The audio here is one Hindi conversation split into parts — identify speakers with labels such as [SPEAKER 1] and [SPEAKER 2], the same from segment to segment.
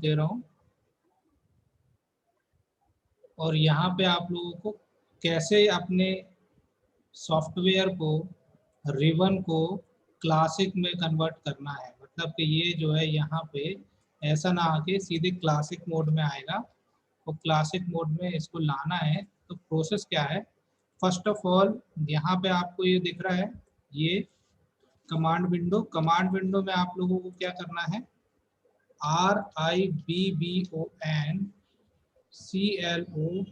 [SPEAKER 1] दे रहा हूँ और यहाँ पे आप लोगों को कैसे अपने सॉफ्टवेयर को, रिबन को क्लासिक में कन्वर्ट करना है। मतलब कि ये जो है यहाँ पे ऐसा ना आके सीधे क्लासिक मोड में आएगा, तो क्लासिक मोड में इसको लाना है। तो प्रोसेस क्या है, फर्स्ट ऑफ ऑल यहाँ पे आपको ये दिख रहा है, ये कमांड विंडो। कमांड विंडो में आप लोगों को क्या करना है, RIBBON CLOSC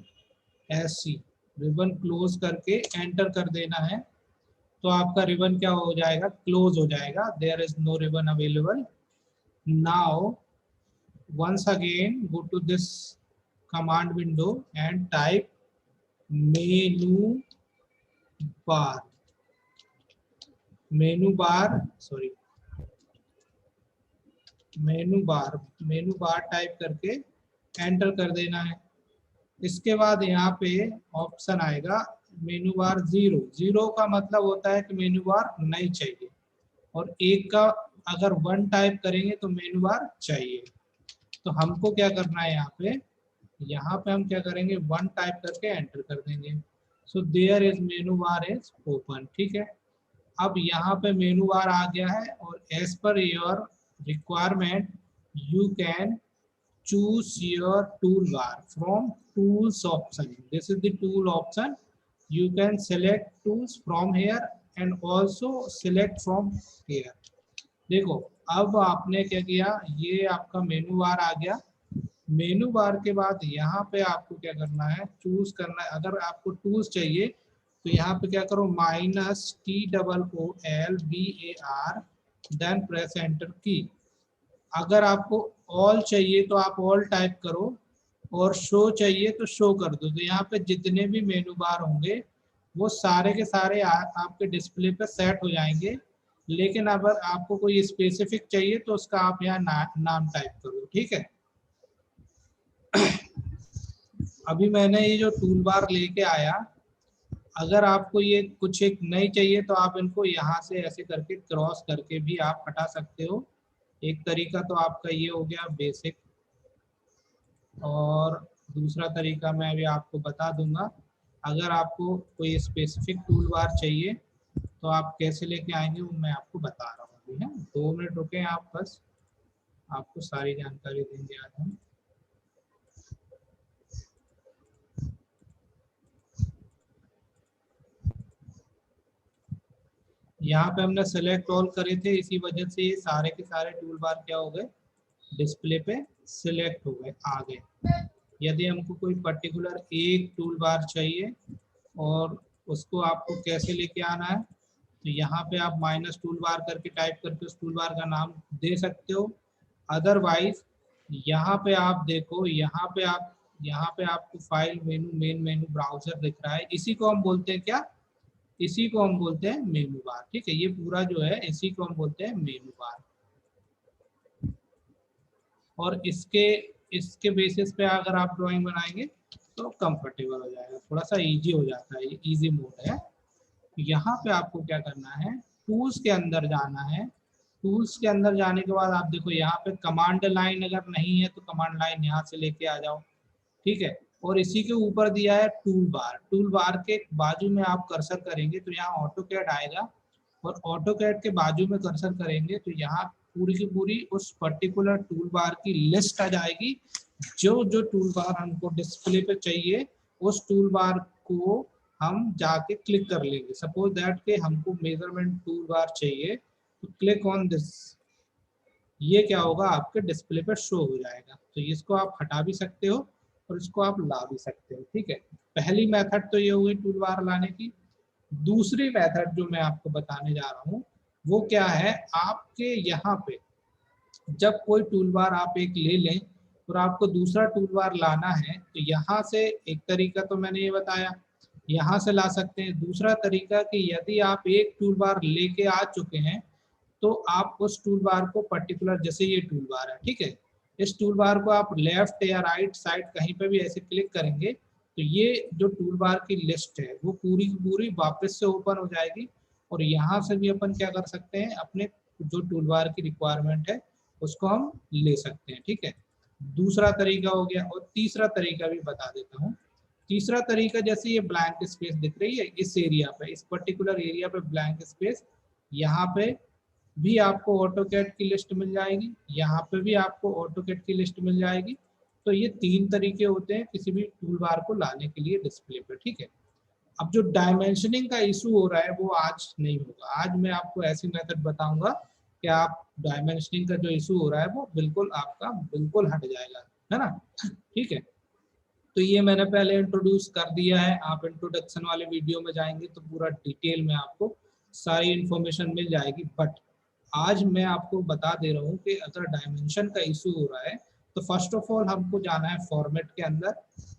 [SPEAKER 1] रिबन क्लोज करके एंटर कर देना है। तो आपका रिबन क्या हो जाएगा, क्लोज हो जाएगा। There is no ribbon available now. once again go to this command window and type menu bar, menu bar type करके एंटर कर देना है। इसके बाद यहाँ पे ऑप्शन आएगा मेनू बार 0 का मतलब होता है कि मेनू बार नहीं चाहिए, और 1 का अगर 1 टाइप करेंगे तो मेनू बार चाहिए। तो हमको क्या करना है, यहाँ पे हम क्या करेंगे, 1 टाइप करके एंटर कर देंगे। So there is menu bar is open. ठीक है, अब यहाँ पे मेनू बार आ गया है और as per your requirement you can choose your toolbar from tools option. This is the tool option. You can select tools from here and also select from here. देखो अब आपने क्या किया, ये आपका मेनू बार आ गया। मेनू बार के बाद यहाँ पे आपको क्या करना है, चूज करना है। अगर आपको टूल्स चाहिए तो यहाँ पे क्या करो, -TOOLBAR देन प्रेस एंटर की। अगर आपको ऑल चाहिए तो आप ऑल टाइप करो, और शो चाहिए तो शो कर दो। तो यहाँ पे जितने भी मेनू बार होंगे वो सारे के सारे आपके डिस्प्ले पे सेट हो जाएंगे। लेकिन अगर आपको कोई स्पेसिफिक चाहिए तो उसका आप यहाँ नाम टाइप करो। ठीक है, अभी मैंने ये जो टूल बार लेके आया, अगर आपको ये कुछ एक नहीं चाहिए तो आप इनको यहाँ से ऐसे करके क्रॉस करके भी आप हटा सकते हो। एक तरीका तो आपका ये हो गया बेसिक, और दूसरा तरीका मैं अभी आपको बता दूंगा। अगर आपको कोई स्पेसिफिक टूल बार चाहिए तो आप कैसे लेके आएंगे वो मैं आपको बता रहा हूँ। अभी है 2 मिनट रुके आप, बस आपको सारी जानकारी देंगे आज हम। यहाँ पे हमने सेलेक्ट ऑल करे थे, इसी वजह से ये सारे के सारे टूल बार क्या हो गए, डिस्प्ले पे सिलेक्ट हो गए, आ गए। यदि हमको कोई पर्टिकुलर एक टूल बार चाहिए और उसको आपको कैसे लेके आना है, तो यहाँ पे आप माइनस टूल बार करके टाइप करके उस टूल बार का नाम दे सकते हो। अदरवाइज यहाँ पे आप देखो, यहाँ पे आपको file menu, main menu, browser दिख रहा है। इसी को हम बोलते हैं क्या, इसी को हम बोलते हैं मेनू बार। ठीक है, ये पूरा जो है इसी को हम बोलते हैं मेनू बार। और इसके इसके बेसिस पे अगर आप ड्राइंग बनाएंगे तो कंफर्टेबल हो जाएगा, थोड़ा सा इजी हो जाता है, ये इजी मोड है। यहाँ पे आपको क्या करना है, टूल्स के अंदर जाना है। टूल्स के अंदर जाने के बाद आप देखो यहाँ पे कमांड लाइन अगर नहीं है तो कमांड लाइन यहाँ से लेके आ जाओ। ठीक है, और इसी के ऊपर दिया है टूल बार। टूल बार के बाजू में आप कर्सर करेंगे तो यहाँ ऑटो कैड आएगा, और ऑटो कैड के बाजू में कर्सर करेंगे तो यहाँ पूरी की पूरी उस पर्टिकुलर टूल बार की लिस्ट आ जाएगी। जो जो टूल बार हमको डिस्प्ले पे चाहिए उस टूल बार को हम जाके क्लिक कर लेंगे। सपोज दैट के हमको मेजरमेंट टूल बार चाहिए तो क्लिक ऑन दिस, ये क्या होगा, आपके डिस्प्ले पर शो हो जाएगा। तो इसको आप हटा भी सकते हो और इसको आप ला भी सकते हो। ठीक है, पहली मेथड तो ये हुई टूल बार लाने की। दूसरी मेथड जो मैं आपको बताने जा रहा हूँ वो क्या है, आपके यहाँ पे जब कोई टूल बार आप एक ले लें और आपको दूसरा टूल बार लाना है तो यहाँ से एक तरीका तो मैंने ये बताया, यहाँ से ला सकते हैं। दूसरा तरीका कि यदि आप एक टूल बार लेके आ चुके हैं तो आप उस टूल बार को पर्टिकुलर, जैसे ये टूल बार है, ठीक है, इस टूल बार को आप लेफ्ट या राइट साइड कहीं पे भी ऐसे क्लिक करेंगे तो ये जो टूल बार की लिस्ट है वो पूरी की पूरी वापस से ओपन हो जाएगी। और यहाँ से भी अपन क्या कर सकते हैं, अपने जो टूल बार की रिक्वायरमेंट है उसको हम ले सकते हैं। ठीक है, दूसरा तरीका हो गया, और तीसरा तरीका भी बता देता हूँ। तीसरा तरीका, जैसे ये ब्लैंक स्पेस दिख रही है इस एरिया पे, इस पर्टिकुलर एरिया पे ब्लैंक स्पेस, यहाँ पे भी आपको ऑटोकैड की लिस्ट मिल जाएगी, यहाँ पे भी आपको ऑटोकैड की लिस्ट मिल जाएगी। तो ये 3 तरीके होते हैं किसी भी टूल बार को लाने के लिए डिस्प्ले पे, ठीक है। अब जो डायमेंशनिंग का इशू हो रहा है वो आज नहीं होगा, आज मैं आपको ऐसी मेथड बताऊंगा कि आप डायमेंशनिंग का जो इशू हो रहा है वो बिल्कुल आपका बिल्कुल हट जाएगा, है ना, ठीक है। तो ये मैंने पहले इंट्रोड्यूस कर दिया है, आप इंट्रोडक्शन वाले वीडियो में जाएंगे तो पूरा डिटेल में आपको सारी इंफॉर्मेशन मिल जाएगी। बट आज मैं आपको बता दे रहा हूँ कि अगर डायमेंशन का इशू हो रहा है तो फर्स्ट ऑफ ऑल हमको जाना है फॉर्मेट के अंदर।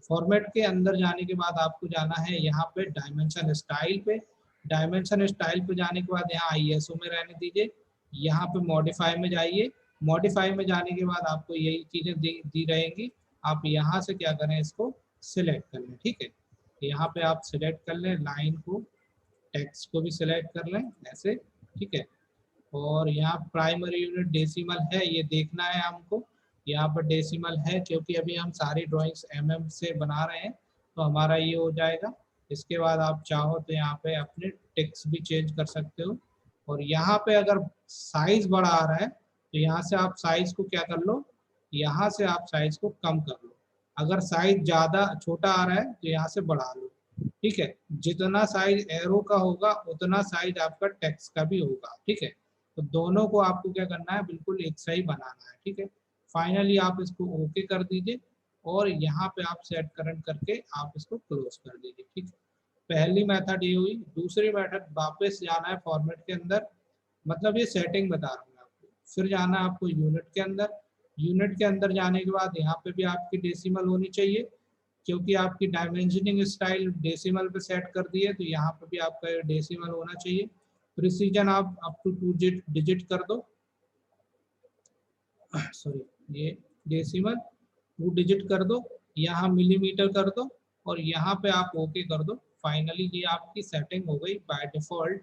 [SPEAKER 1] फॉर्मेट के अंदर जाने के बाद आपको जाना है यहाँ पे डायमेंशन स्टाइल पे। डायमेंशन स्टाइल पे जाने के बाद यहाँ ISO में रहने दीजिए, यहाँ पे मॉडिफाई में जाइए। मॉडिफाई में जाने के बाद आपको यही चीज़ें दी रहेंगी, आप यहाँ से क्या करें, इसको सिलेक्ट कर लें, ठीक है। यहाँ पे आप सिलेक्ट कर लें लाइन को, टेक्स्ट को भी सिलेक्ट कर लें ऐसे, ठीक है। और यहाँ प्राइमरी यूनिट डेसिमल है, ये देखना है हमको, यहाँ पर डेसिमल है क्योंकि अभी हम सारी ड्राइंग्स mm से बना रहे हैं, तो हमारा ये हो जाएगा। इसके बाद आप चाहो तो यहाँ पे अपने टेक्स्ट भी चेंज कर सकते हो। और यहाँ पे अगर साइज बड़ा आ रहा है तो यहाँ से आप साइज को क्या कर लो, यहाँ से आप साइज को कम कर लो। अगर साइज ज़्यादा छोटा आ रहा है तो यहाँ से बढ़ा लो, ठीक है। जितना साइज एरो का होगा उतना साइज आपका टेक्स्ट का भी होगा, ठीक है। तो दोनों को आपको क्या करना है, बिल्कुल एक सही बनाना है, ठीक है। फाइनली आप इसको ओके कर दीजिए और यहाँ पे आप सेट करंट करके आप इसको क्लोज कर दीजिए, ठीक है। पहली मेथड ये हुई। दूसरी मेथड, वापस जाना है फॉर्मेट के अंदर, मतलब ये सेटिंग बता रहा हूँ मैं आपको। फिर जाना है आपको यूनिट के अंदर। यूनिट के अंदर जाने के बाद यहाँ पे भी आपकी डेसिमल होनी चाहिए, क्योंकि आपकी डायमेंशनिंग स्टाइल डेसिमल पे सेट कर दी है तो यहाँ पे भी आपका डेसिमल होना चाहिए। प्रिसीजन आप अप टू 2 डिजिट कर दो, सॉरी, ये डेसिमल 2 डिजिट कर दो, यहाँ मिलीमीटर कर दो और यहाँ पे आप ओके कर दो। फाइनली ये आपकी सेटिंग हो गई बाय डिफॉल्ट।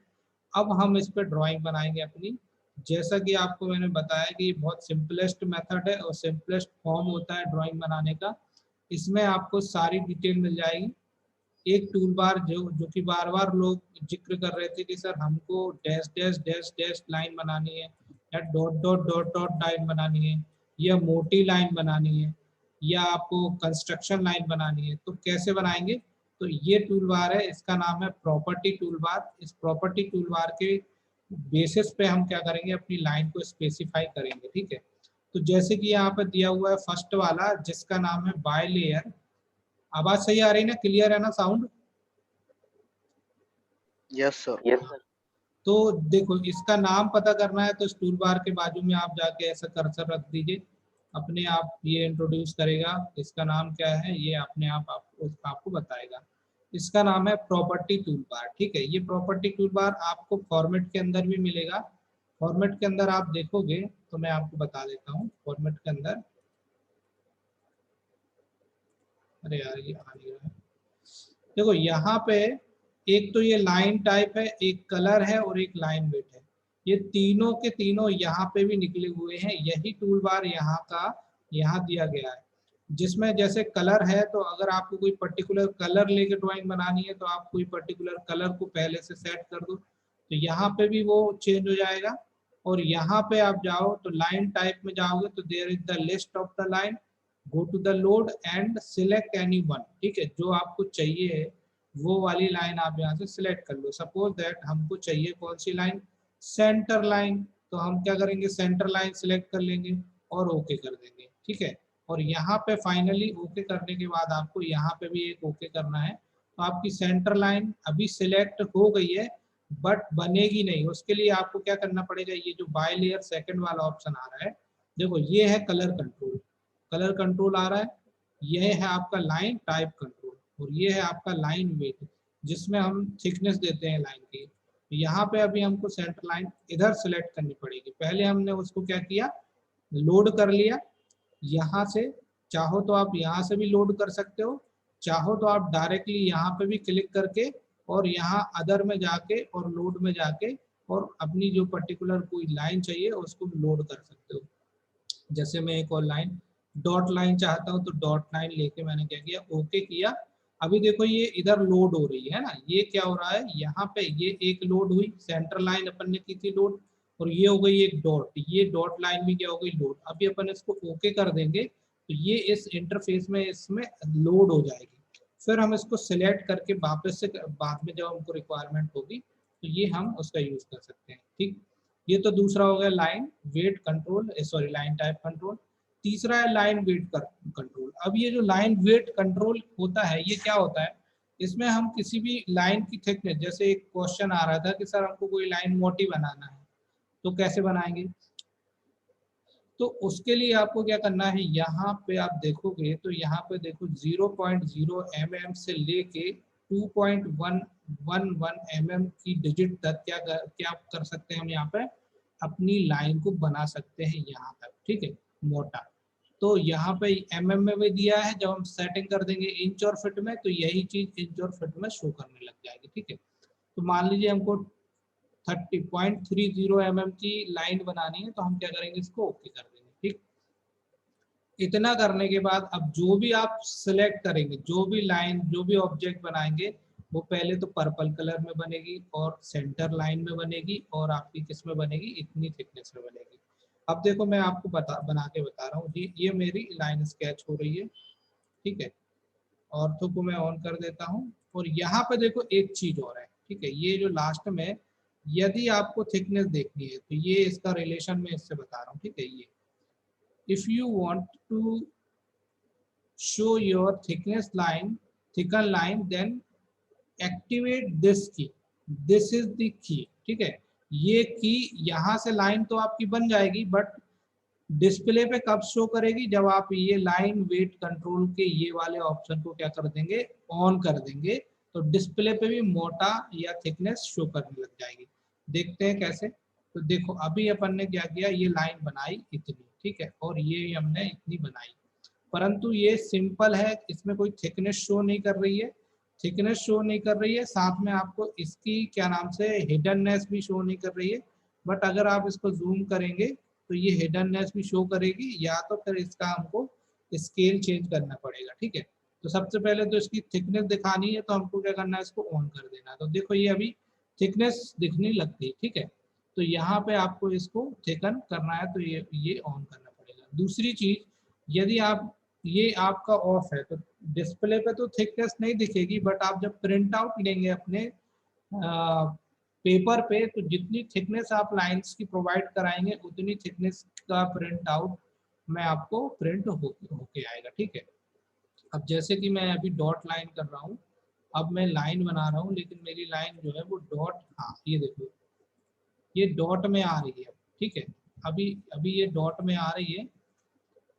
[SPEAKER 1] अब हम इस पे ड्राइंग बनाएंगे अपनी। जैसा कि आपको मैंने बताया कि ये बहुत सिंपलेस्ट मेथड है और सिंपलेस्ट फॉर्म होता है ड्राइंग बनाने का। इसमें आपको सारी डिटेल मिल जाएगी। एक टूल बार जो कि बार बार लोग जिक्र कर रहे थे कि सर हमको dash dash dash dash line बनानी है, या dot dot dot dot line बनानी है, या मोटी लाइन बनानी है, या आपको कंस्ट्रक्शन लाइन बनानी है, तो कैसे बनाएंगे। तो ये टूल बार है, इसका नाम है प्रॉपर्टी टूल बार। इस प्रॉपर्टी टूल बार के बेसिस पे हम क्या करेंगे, अपनी लाइन को स्पेसिफाई करेंगे, ठीक है। तो जैसे कि यहाँ पे दिया हुआ है फर्स्ट वाला जिसका नाम है बाय लेयर। आवाज सही आ रही है ना, क्लियर है ना sound?
[SPEAKER 2] Yes sir.
[SPEAKER 3] Yes sir.
[SPEAKER 1] तो देखो, इसका नाम पता करना है तो इस टूल बार के बाजू में आप जाके ऐसा कर्सर रख दीजिए, अपने आप ये इंट्रोड्यूस करेगा इसका नाम क्या है, ये अपने आप आपको बताएगा। इसका नाम है प्रॉपर्टी टूल बार, ठीक है। ये प्रॉपर्टी टूल बार आपको फॉर्मेट के अंदर भी मिलेगा। फॉर्मेट के अंदर आप देखोगे तो मैं आपको बता देता हूँ फॉर्मेट के अंदर। अरे यार ये आ नहीं रहा है। देखो यहाँ पे एक तो ये लाइन टाइप है, एक कलर है और एक लाइन वेट है। ये तीनों के तीनों यहाँ पे भी निकले हुए हैं। यही टूल बार यहाँ का यहाँ दिया गया है, जिसमें जैसे कलर है तो अगर आपको कोई पर्टिकुलर कलर लेके ड्राइंग बनानी है तो आप कोई पर्टिकुलर कलर को पहले से सेट कर दो, तो यहाँ पे भी वो चेंज हो जाएगा। और यहाँ पे आप जाओ तो लाइन टाइप में जाओगे तो there is the list of the line, go to the load and select any one, ठीक है। जो आपको चाहिए वो वाली लाइन आप यहाँ से सिलेक्ट कर लो। सपोज दैट हमको चाहिए कौन सी लाइन, सेंटर लाइन, तो हम क्या करेंगे, सेंटर लाइन सिलेक्ट कर लेंगे और ओके कर देंगे, ठीक है। और यहाँ पे फाइनली ओके करने के बाद आपको यहाँ पे भी एक ओके करना है। तो आपकी सेंटर लाइन अभी सिलेक्ट हो गई है बट बनेगी नहीं, उसके लिए आपको क्या करना पड़ेगा, ये जो बाय लेयर सेकंड वाला ऑप्शन आ रहा है, देखो ये है कलर कंट्रोल। कलर कंट्रोल आ रहा है, यह है आपका लाइन टाइप कंट्रोल, और ये है आपका लाइन वेट जिसमें हम थिकनेस देते हैं लाइन की। तो यहाँ पे अभी हमको सेंटर लाइन इधर सेलेक्ट करनी पड़ेगी। पहले हमने उसको क्या किया, लोड कर लिया यहाँ से। चाहो तो आप यहाँ से भी लोड कर सकते हो, चाहो तो आप डायरेक्टली यहाँ पे भी क्लिक करके और यहाँ अदर में जाके और लोड में जाके और अपनी जो पर्टिकुलर कोई लाइन चाहिए उसको लोड कर सकते हो। जैसे मैं एक और लाइन डॉट लाइन चाहता हूँ तो डॉट लाइन लेके मैंने क्या किया, ओके किया। अभी देखो ये इधर लोड हो रही है ना, ये क्या हो रहा है यहाँ पे, ये एक लोड हुई, सेंटर लाइन अपन ने की थी लोड, और ये हो गई एक डॉट, ये डॉट लाइन भी क्या हो गई लोड। अभी अपन इसको ओके कर देंगे तो ये इस इंटरफेस में इसमें लोड हो जाएगी। फिर हम इसको सिलेक्ट करके वापस से बाद में जब हमको रिक्वायरमेंट होगी तो ये हम उसका यूज कर सकते हैं। ठीक, ये तो दूसरा हो गया line weight control, sorry line type control. तीसरा है लाइन वेट कंट्रोल। अब ये जो लाइन वेट कंट्रोल होता है ये क्या होता है, इसमें हम किसी भी लाइन की थिकनेस, जैसे एक क्वेश्चन आ रहा था कि सर हमको कोई लाइन मोटी बनाना है तो कैसे बनाएंगे, तो उसके लिए आपको क्या करना है, यहाँ पे आप देखोगे तो यहाँ पे देखो 0.0 mm से लेके 2.111 mm की डिजिट तक क्या कर सकते हैं हम यहाँ पे अपनी लाइन को बना सकते हैं यहाँ तक। ठीक है, मोटा। तो यहाँ पे mm में भी दिया है, जब हम सेटिंग कर देंगे इंच और फिट में तो यही चीज इंच और फिट में शो करने लग जाएगी। ठीक है, तो मान लीजिए हमको 30.30 mm की लाइन बनानी है तो हम क्या करेंगे, इसको ओके कर देंगे। ठीक, इतना करने के बाद अब जो भी आप सिलेक्ट करेंगे, जो भी लाइन, जो भी ऑब्जेक्ट बनाएंगे, वो पहले तो पर्पल कलर में बनेगी और सेंटर लाइन में बनेगी और आपकी किस में बनेगी, इतनी थिकनेस में बनेगी। अब देखो मैं आपको बना के बता रहा हूँ जी, ये मेरी लाइन स्केच हो रही है। ठीक है, ऑर्थो को मैं ऑन कर देता हूँ और यहाँ पे देखो एक चीज और है। ठीक है, ये जो लास्ट में यदि आपको थिकनेस देखनी है तो ये इसका रिलेशन मैं इससे बता रहा हूँ। ठीक है, ये if you want to show your thicken line, then activate this key, this is the key। ठीक है, ये की यहाँ से लाइन तो आपकी बन जाएगी बट डिस्प्ले पे कब शो करेगी, जब आप ये लाइन वेट कंट्रोल के ये वाले ऑप्शन को क्या कर देंगे, ऑन कर देंगे, तो डिस्प्ले पे भी मोटा या थिकनेस शो करने लग जाएगी। देखते हैं कैसे। तो देखो अभी अपन ने क्या किया, ये लाइन बनाई इतनी, ठीक है, और ये हमने इतनी बनाई, परंतु ये सिंपल है, इसमें कोई थिकनेस शो नहीं कर रही है, थिकनेस शो नहीं कर रही है, साथ में आपको इसकी क्या नाम से हिडननेस भी शो नहीं कर रही है। बट अगर आप इसको जूम करेंगे तो ये हिडननेस भी शो करेगी, या तो फिर इसका हमको स्केल चेंज करना पड़ेगा। ठीक है, तो सबसे पहले तो इसकी थिकनेस दिखानी है तो हमको क्या करना है, इसको ऑन कर देना है। तो देखो ये अभी थिकनेस दिखने लगती है। ठीक है, तो यहाँ पे आपको इसको थिकन करना है तो ये ऑन करना पड़ेगा। दूसरी चीज, यदि आप ये आपका ऑफ है तो डिस्प्ले पे तो थिकनेस नहीं दिखेगी, बट आप जब प्रिंट आउट लेंगे अपने पेपर पे तो जितनी थिकनेस आप लाइंस की प्रोवाइड कराएंगे उतनी थिकनेस का प्रिंट आउट में आपको प्रिंट होके आएगा। ठीक है, अब जैसे कि मैं अभी डॉट लाइन कर रहा हूँ, अब मैं लाइन बना रहा हूँ लेकिन मेरी लाइन जो है वो डॉट, हाँ ये देखो ये डॉट में आ रही है। ठीक है, अभी अभी ये डॉट में आ रही है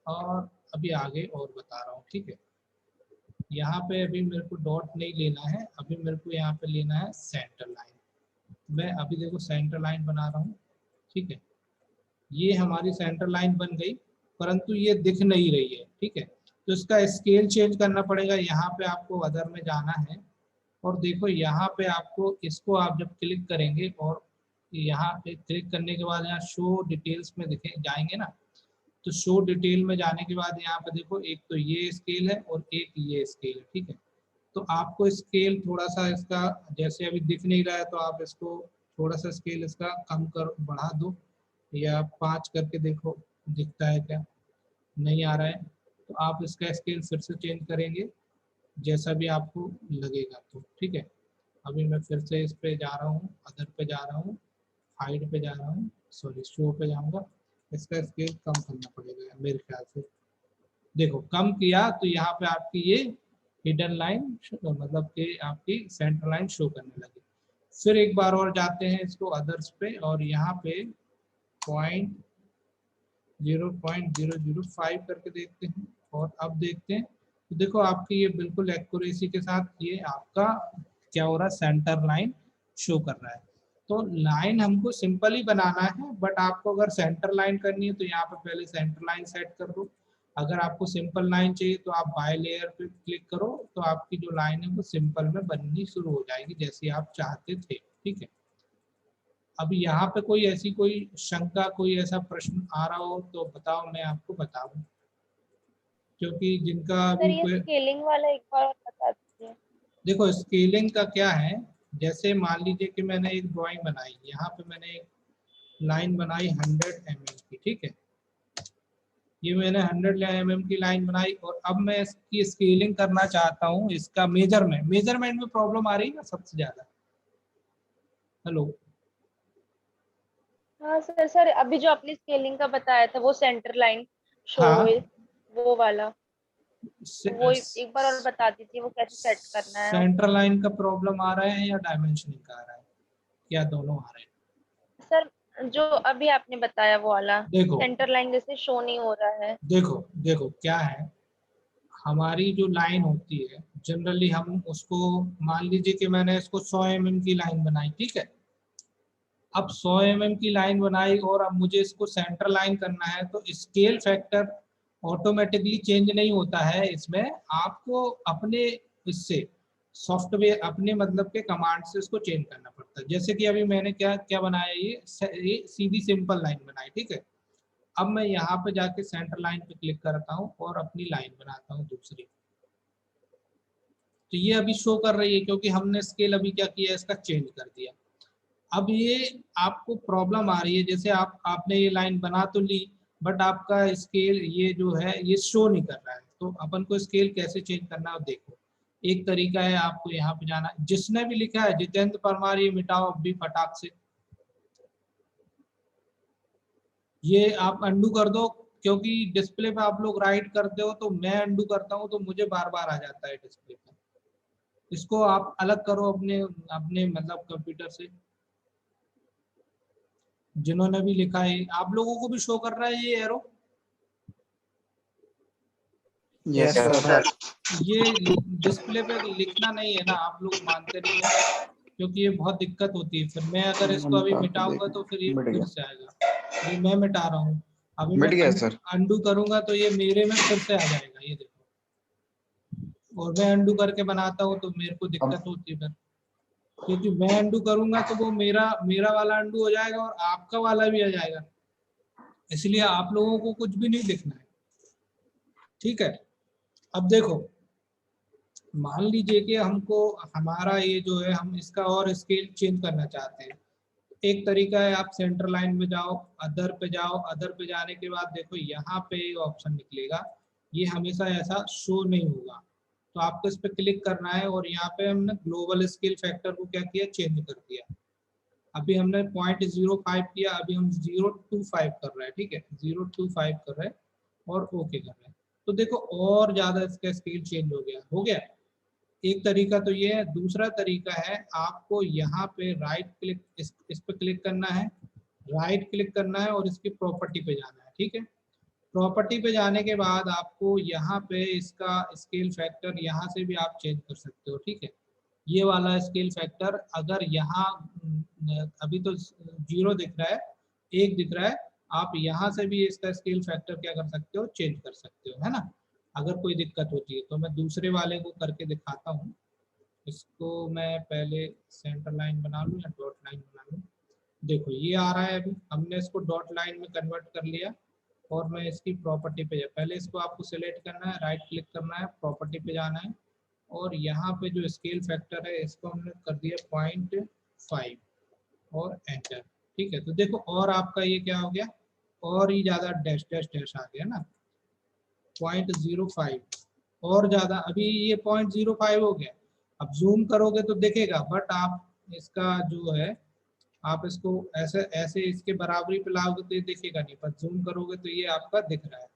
[SPEAKER 1] और अभी आगे और बता रहा हूँ। ठीक है, यहाँ पे अभी मेरे को डॉट नहीं लेना है, अभी मेरे को यहाँ पे लेना है सेंटर लाइन। मैं अभी देखो सेंटर लाइन बना रहा हूँ। ठीक है, ये हमारी सेंटर लाइन बन गई, परंतु ये दिख नहीं रही है। ठीक है, तो इसका स्केल चेंज करना पड़ेगा। यहाँ पे आपको अदर में जाना है और देखो यहाँ पे आपको इसको आप जब क्लिक करेंगे और यहाँ पे क्लिक करने के बाद यहाँ शो डिटेल्स में दिखे जाएंगे ना, तो शो डिटेल में जाने के बाद यहाँ पे देखो एक तो ये स्केल है और एक ये स्केल है। ठीक है, तो आपको स्केल थोड़ा सा इसका, जैसे अभी दिख नहीं रहा है तो आप इसको थोड़ा सा स्केल इसका कम कर बढ़ा दो, या 5 करके देखो दिखता है क्या, नहीं आ रहा है तो आप इसका स्केल फिर से चेंज करेंगे जैसा भी आपको लगेगा। तो ठीक है, अभी मैं फिर से इस पे जा रहा हूँ, अदर पे जा रहा हूँ, हाइड पे जा रहा हूँ, सॉरी शो पे जाऊँगा, इसका स्केल कम करना पड़ेगा मेरे ख्याल से। देखो कम किया तो यहाँ पे आपकी ये हिडन लाइन मतलब कि आपकी सेंटर लाइन शो करने लगी। फिर एक बार और जाते हैं इसको अदर्स पे और यहाँ पे 0.005 करके देखते हैं और अब देखते हैं तो देखो आपकी ये बिल्कुल एक्यूरेसी के साथ ये आपका क्या हो रहा है, सेंटर लाइन शो कर रहा है। तो लाइन हमको सिंपल ही बनाना है, बट आपको अगर सेंटर लाइन करनी है तो यहाँ पे पहले सेंटर लाइन सेट कर दो। अगर आपको सिंपल लाइन चाहिए तो आप बाय लेयर पे क्लिक करो तो आपकी जो लाइन है वो सिंपल में बननी शुरू हो जाएगी जैसे आप चाहते थे। ठीक है, अब यहाँ पे कोई ऐसी कोई शंका, कोई ऐसा प्रश्न आ रहा हो तो बताओ, मैं आपको बता दूं। क्योंकि जिनका
[SPEAKER 2] सर
[SPEAKER 1] अभी
[SPEAKER 2] ये
[SPEAKER 1] कोई,
[SPEAKER 2] स्केलिंग वाला एक बार और बता दीजिए।
[SPEAKER 1] देखो स्केलिंग का क्या है, जैसे मान लीजिए कि मैंने एक ड्राइंग बनाई, यहाँ पे मैंने एक लाइन बनाई 100 mm की, ठीक है, ये मैंने 100 mm की लाइन बनाई और अब मैं इसकी स्केलिंग करना चाहता हूँ, इसका मेजरमेंट में प्रॉब्लम आ रही है ना सबसे ज्यादा। हेलो,
[SPEAKER 2] हाँ सर, सर अभी जो आपने स्केलिंग का बताया था वो सेंटर लाइन शो
[SPEAKER 1] हाँ,
[SPEAKER 2] हुई, वो वाला, वो एक बार और बता दीजिए वो कैसे सेट करना है।
[SPEAKER 1] सेंट्रल लाइन का प्रॉब्लम आ रहा है या डायमेंशनिंग का आ रहा है, या दोनों आ रहे हैं?
[SPEAKER 2] सर जो अभी आपने बताया वो वाला
[SPEAKER 1] देखो
[SPEAKER 2] सेंटर लाइन जैसे शो नहीं हो रहा है।
[SPEAKER 1] देखो देखो क्या है, हमारी जो लाइन होती है जनरली हम उसको, मान लीजिए कि मैंने इसको 100 mm की लाइन बनाई, ठीक है, अब 100 mm की लाइन बनाई और अब मुझे इसको सेंटर लाइन करना है, तो स्केल फैक्टर ऑटोमेटिकली चेंज नहीं होता है इसमें, आपको अपने इससे सॉफ्टवेयर अपने मतलब के कमांड से इसको चेंज करना पड़ता है। जैसे कि अभी मैंने क्या क्या बनाया, ये सीधी सिंपल लाइन बनाई, ठीक है, अब मैं यहाँ पे जाके सेंटर लाइन पे क्लिक करता हूँ और अपनी लाइन बनाता हूँ दूसरी, तो ये अभी शो कर रही है क्योंकि हमने स्केल अभी क्या किया, इसका चेंज कर दिया। अब ये आपको प्रॉब्लम आ रही है, जैसे आपने ये लाइन बना तो ली, बट आपका स्केल ये जो है ये शो नहीं कर रहा है, तो अपन को स्केल कैसे चेंज करना है देखो। एक तरीका है, आपको यहाँ पे जाना, जिसने भी लिखा है जितेंद्र परमार, ये मिटाओ अब भी फटाक से, ये आप अंडू कर दो, क्योंकि डिस्प्ले पे आप लोग राइट करते हो तो मैं अंडू करता हूँ तो मुझे बार बार आ जाता है डिस्प्ले पे। इसको आप अलग करो अपने अपने मतलब कंप्यूटर से, जिन्होंने भी लिखा है आप लोगों को भी शो कर रहा है ये एरो,
[SPEAKER 3] यस सर।
[SPEAKER 1] ये डिस्प्ले पे लिखना नहीं है ना, आप लोग मानते नहीं हो, क्योंकि ये बहुत दिक्कत होती है, फिर मैं अगर इसको अभी मिटाऊंगा तो फिर ये
[SPEAKER 3] मिट
[SPEAKER 1] फिर
[SPEAKER 3] गया,
[SPEAKER 1] से आएगा, ये मैं मिटा रहा हूँ, अभी मैं
[SPEAKER 3] मिट गया सर।
[SPEAKER 1] अंडू करूंगा तो ये मेरे में फिर से आ जाएगा, ये देखो, और मैं अंडू करके बनाता हूँ तो मेरे को दिक्कत होती है फिर, क्योंकि मैं अंडू करूंगा तो वो मेरा मेरा वाला अंडू हो जाएगा और आपका वाला भी आ जाएगा, इसलिए आप लोगों को कुछ भी नहीं लिखना है, ठीक है। अब देखो, मान लीजिए कि हमको हमारा ये जो है हम इसका और स्केल चेंज करना चाहते हैं, एक तरीका है, आप सेंटर लाइन में जाओ, अदर पे जाओ, अदर पे जाने के बाद देखो यहाँ पे ऑप्शन निकलेगा, ये हमेशा ऐसा शो नहीं होगा, तो आपको इस पे क्लिक करना है और यहाँ पे हमने ग्लोबल स्केल फैक्टर को क्या किया, चेंज कर दिया। अभी हमने 0.05 किया, अभी हम 0.25 कर रहे हैं, ठीक है, 0.25 कर रहे हैं और ओके कर रहे हैं, तो देखो और ज्यादा इसका स्केल चेंज हो गया। एक तरीका तो ये है, दूसरा तरीका है, आपको यहाँ पे राइट क्लिक, इस पे क्लिक करना है, राइट क्लिक करना है और इसकी प्रॉपर्टी पे जाना है, ठीक है, प्रॉपर्टी पे जाने के बाद आपको यहाँ पे इसका स्केल फैक्टर यहाँ से भी आप चेंज कर सकते हो, ठीक है, ये वाला स्केल फैक्टर अगर यहाँ अभी तो 0 दिख रहा है, 1 दिख रहा है, आप यहाँ से भी इसका स्केल फैक्टर क्या कर सकते हो, चेंज कर सकते हो, है ना। अगर कोई दिक्कत होती है तो मैं दूसरे वाले को करके दिखाता हूँ, इसको मैं पहले सेंटर लाइन बना लूँ या डॉट लाइन बना लूँ। देखो ये आ रहा है, अभी हमने इसको डॉट लाइन में कन्वर्ट कर लिया और मैं इसकी प्रॉपर्टी पे पहले इसको आपको सिलेक्ट करना है, राइट क्लिक करना है, प्रॉपर्टी पे जाना है और यहाँ पे जो स्केल फैक्टर है इसको हमने कर दिया 0.5 और एंटर, ठीक है, तो देखो और आपका ये क्या हो गया, और ही ज्यादा डैश डैश डैश आ गया ना, 0.05 और ज्यादा, अभी ये 0.05 हो गया। अब जूम करोगे तो दिखेगा, बट आप इसका जो है, आप इसको ऐसे ऐसे इसके बराबरी पे लाओगे तो ये दिखेगा नहीं, पर जूम करोगे तो ये आपका दिख रहा है,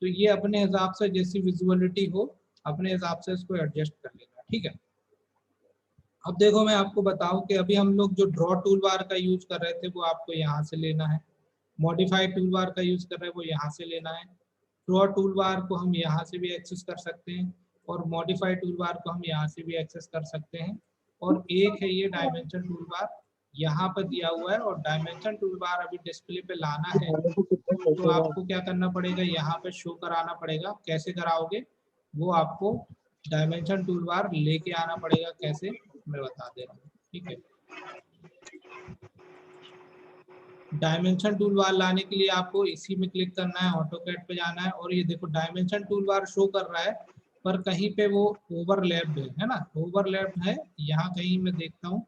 [SPEAKER 1] तो ये अपने हिसाब से जैसी विजुअलिटी हो अपने हिसाब से इसको एडजस्ट कर लेगा, ठीक है। अब देखो मैं आपको बताऊं कि अभी हम लोग जो ड्रॉ टूल बार का यूज कर रहे थे वो आपको यहाँ से लेना है, मॉडिफाइड टूल बार का यूज कर रहे हैं वो यहाँ से लेना है, ड्रॉ टूल बार को हम यहाँ से भी एक्सेस कर सकते हैं और मॉडिफाइड टूल बार को हम यहाँ से भी एक्सेस कर सकते हैं, और एक है ये डायमेंशन टूल बार यहाँ पर दिया हुआ है, और डायमेंशन टूल बार अभी डिस्प्ले पे लाना है तो आपको क्या करना पड़ेगा, यहाँ पे शो कराना पड़ेगा, कैसे कराओगे वो आपको डायमेंशन टूल बार लेके आना पड़ेगा, कैसे मैं बता दे रहा हूँ, ठीक है। डायमेंशन टूल बार लाने के लिए आपको इसी में क्लिक करना है, ऑटोकैड पे जाना है, और ये देखो डायमेंशन टूल बार शो कर रहा है पर कहीं पे वो ओवरलैप्ड है ना, ओवरलैप्ड है। यहाँ कहीं मैं देखता हूँ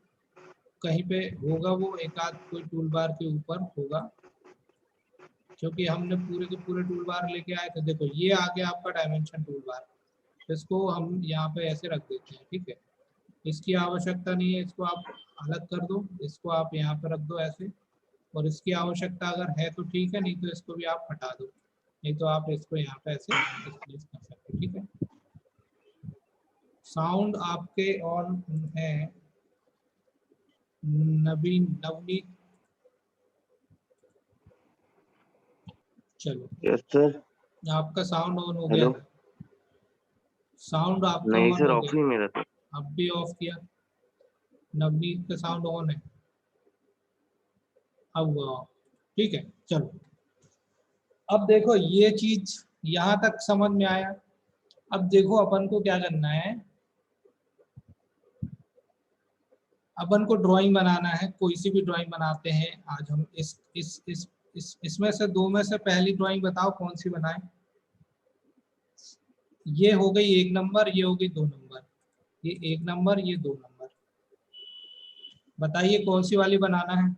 [SPEAKER 1] कहीं पे होगा, वो एक आध कोई टूल बार के ऊपर होगा, क्योंकि हमने पूरे के पूरे टूल बार लेके आए थे। देखो ये आ गया आपका डायमेंशन टूल बार, इसको हम यहाँ पे ऐसे रख देते हैं, ठीक है। इसकी आवश्यकता नहीं है, इसको आप अलग कर दो, इसको आप यहाँ पे रख दो ऐसे, और इसकी आवश्यकता अगर है तो ठीक है, नहीं तो इसको भी आप हटा दो, नहीं तो आप इसको यहाँ पे ऐसे प्लेस कर सकते हो, ठीक है। साउंड आपके ऑन है नवनीत? चलो
[SPEAKER 3] यस सर।
[SPEAKER 1] आपका साउंड ऑन हो गया
[SPEAKER 3] हेलो।
[SPEAKER 1] था, साउंड आपका
[SPEAKER 3] नहीं
[SPEAKER 1] ऑन
[SPEAKER 3] सर,
[SPEAKER 1] हो
[SPEAKER 3] ऑफ ही
[SPEAKER 1] गया,
[SPEAKER 3] मेरा था।
[SPEAKER 1] अब भी ऑफ किया, नवनीत का साउंड ऑन है, अब हुआ off। ठीक है चलो, अब देखो ये चीज यहाँ तक समझ में आया। अब देखो अपन को क्या करना है, अपन को ड्राइंग बनाना है, कोई सी भी ड्राइंग बनाते हैं आज हम। इसमें से दो में से पहली ड्राइंग बताओ कौन सी बनाए। ये हो गई 1 नंबर, ये हो गई 2 नंबर, ये 1 नंबर, ये 2 नंबर। बताइए कौन सी वाली बनाना है।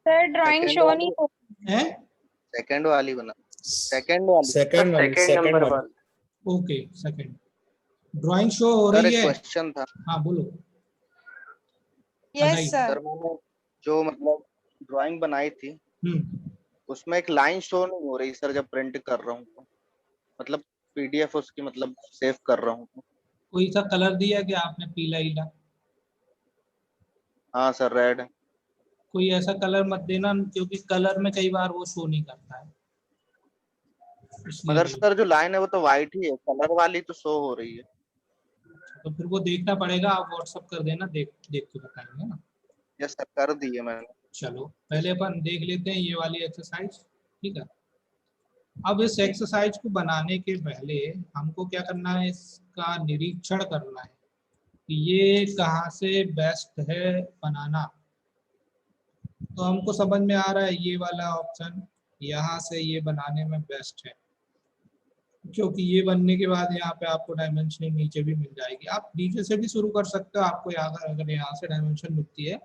[SPEAKER 2] सर ड्राइंग
[SPEAKER 3] सेकंड
[SPEAKER 2] शो
[SPEAKER 3] वाली,
[SPEAKER 2] नहीं हो
[SPEAKER 1] हैं?
[SPEAKER 3] सेकंड वाली बना, सेकंड वाली।
[SPEAKER 4] सेकंड वाली,
[SPEAKER 3] सेकंड
[SPEAKER 4] सेकंड
[SPEAKER 3] नंबर
[SPEAKER 4] वाली।
[SPEAKER 3] पर।
[SPEAKER 1] ओके सेकंड ड्राइंग शो हो
[SPEAKER 3] सर
[SPEAKER 1] रही
[SPEAKER 3] एक
[SPEAKER 1] है।
[SPEAKER 3] क्वेश्चन था।
[SPEAKER 1] हाँ बोलो।
[SPEAKER 2] यस
[SPEAKER 1] बताइए।
[SPEAKER 2] सर।
[SPEAKER 3] सर मैंने जो मतलब ड्राइंग बनाई थी उसमें एक लाइन शो नहीं हो रही सर, जब प्रिंट कर रहा हूँ तो। मतलब पीडीएफ उसकी मतलब सेव कर रहा हूँ तो।
[SPEAKER 1] कोई सा कलर दिया क्या आपने, पीला ईला?
[SPEAKER 3] हाँ सर, रेड।
[SPEAKER 1] कोई ऐसा कलर मत देना, क्योंकि कलर में कई बार वो शो नहीं करता है,
[SPEAKER 3] मगर
[SPEAKER 1] इसलिए।
[SPEAKER 3] सर जो लाइन है वो तो वाइट ही है, कलर वाली तो शो हो रही है।
[SPEAKER 1] तो फिर वो देखना पड़ेगा, आप व्हाट्सअप कर देना, देख देख के बताएंगे ना।
[SPEAKER 3] यस सर, कर दी है मैंने।
[SPEAKER 1] चलो पहले अपन देख लेते हैं ये वाली एक्सरसाइज, ठीक है। अब इस एक्सरसाइज को बनाने के पहले हमको क्या करना है, इसका निरीक्षण करना है कि ये कहाँ से बेस्ट है बनाना। तो हमको समझ में आ रहा है ये वाला ऑप्शन यहाँ से ये बनाने में बेस्ट है, क्योंकि ये बनने के बाद यहाँ पे आपको डायमेंशनिंग नीचे भी मिल जाएगी। आप नीचे से भी शुरू कर सकते हो, आपको अगर यहाँ से डायमेंशन मिलती है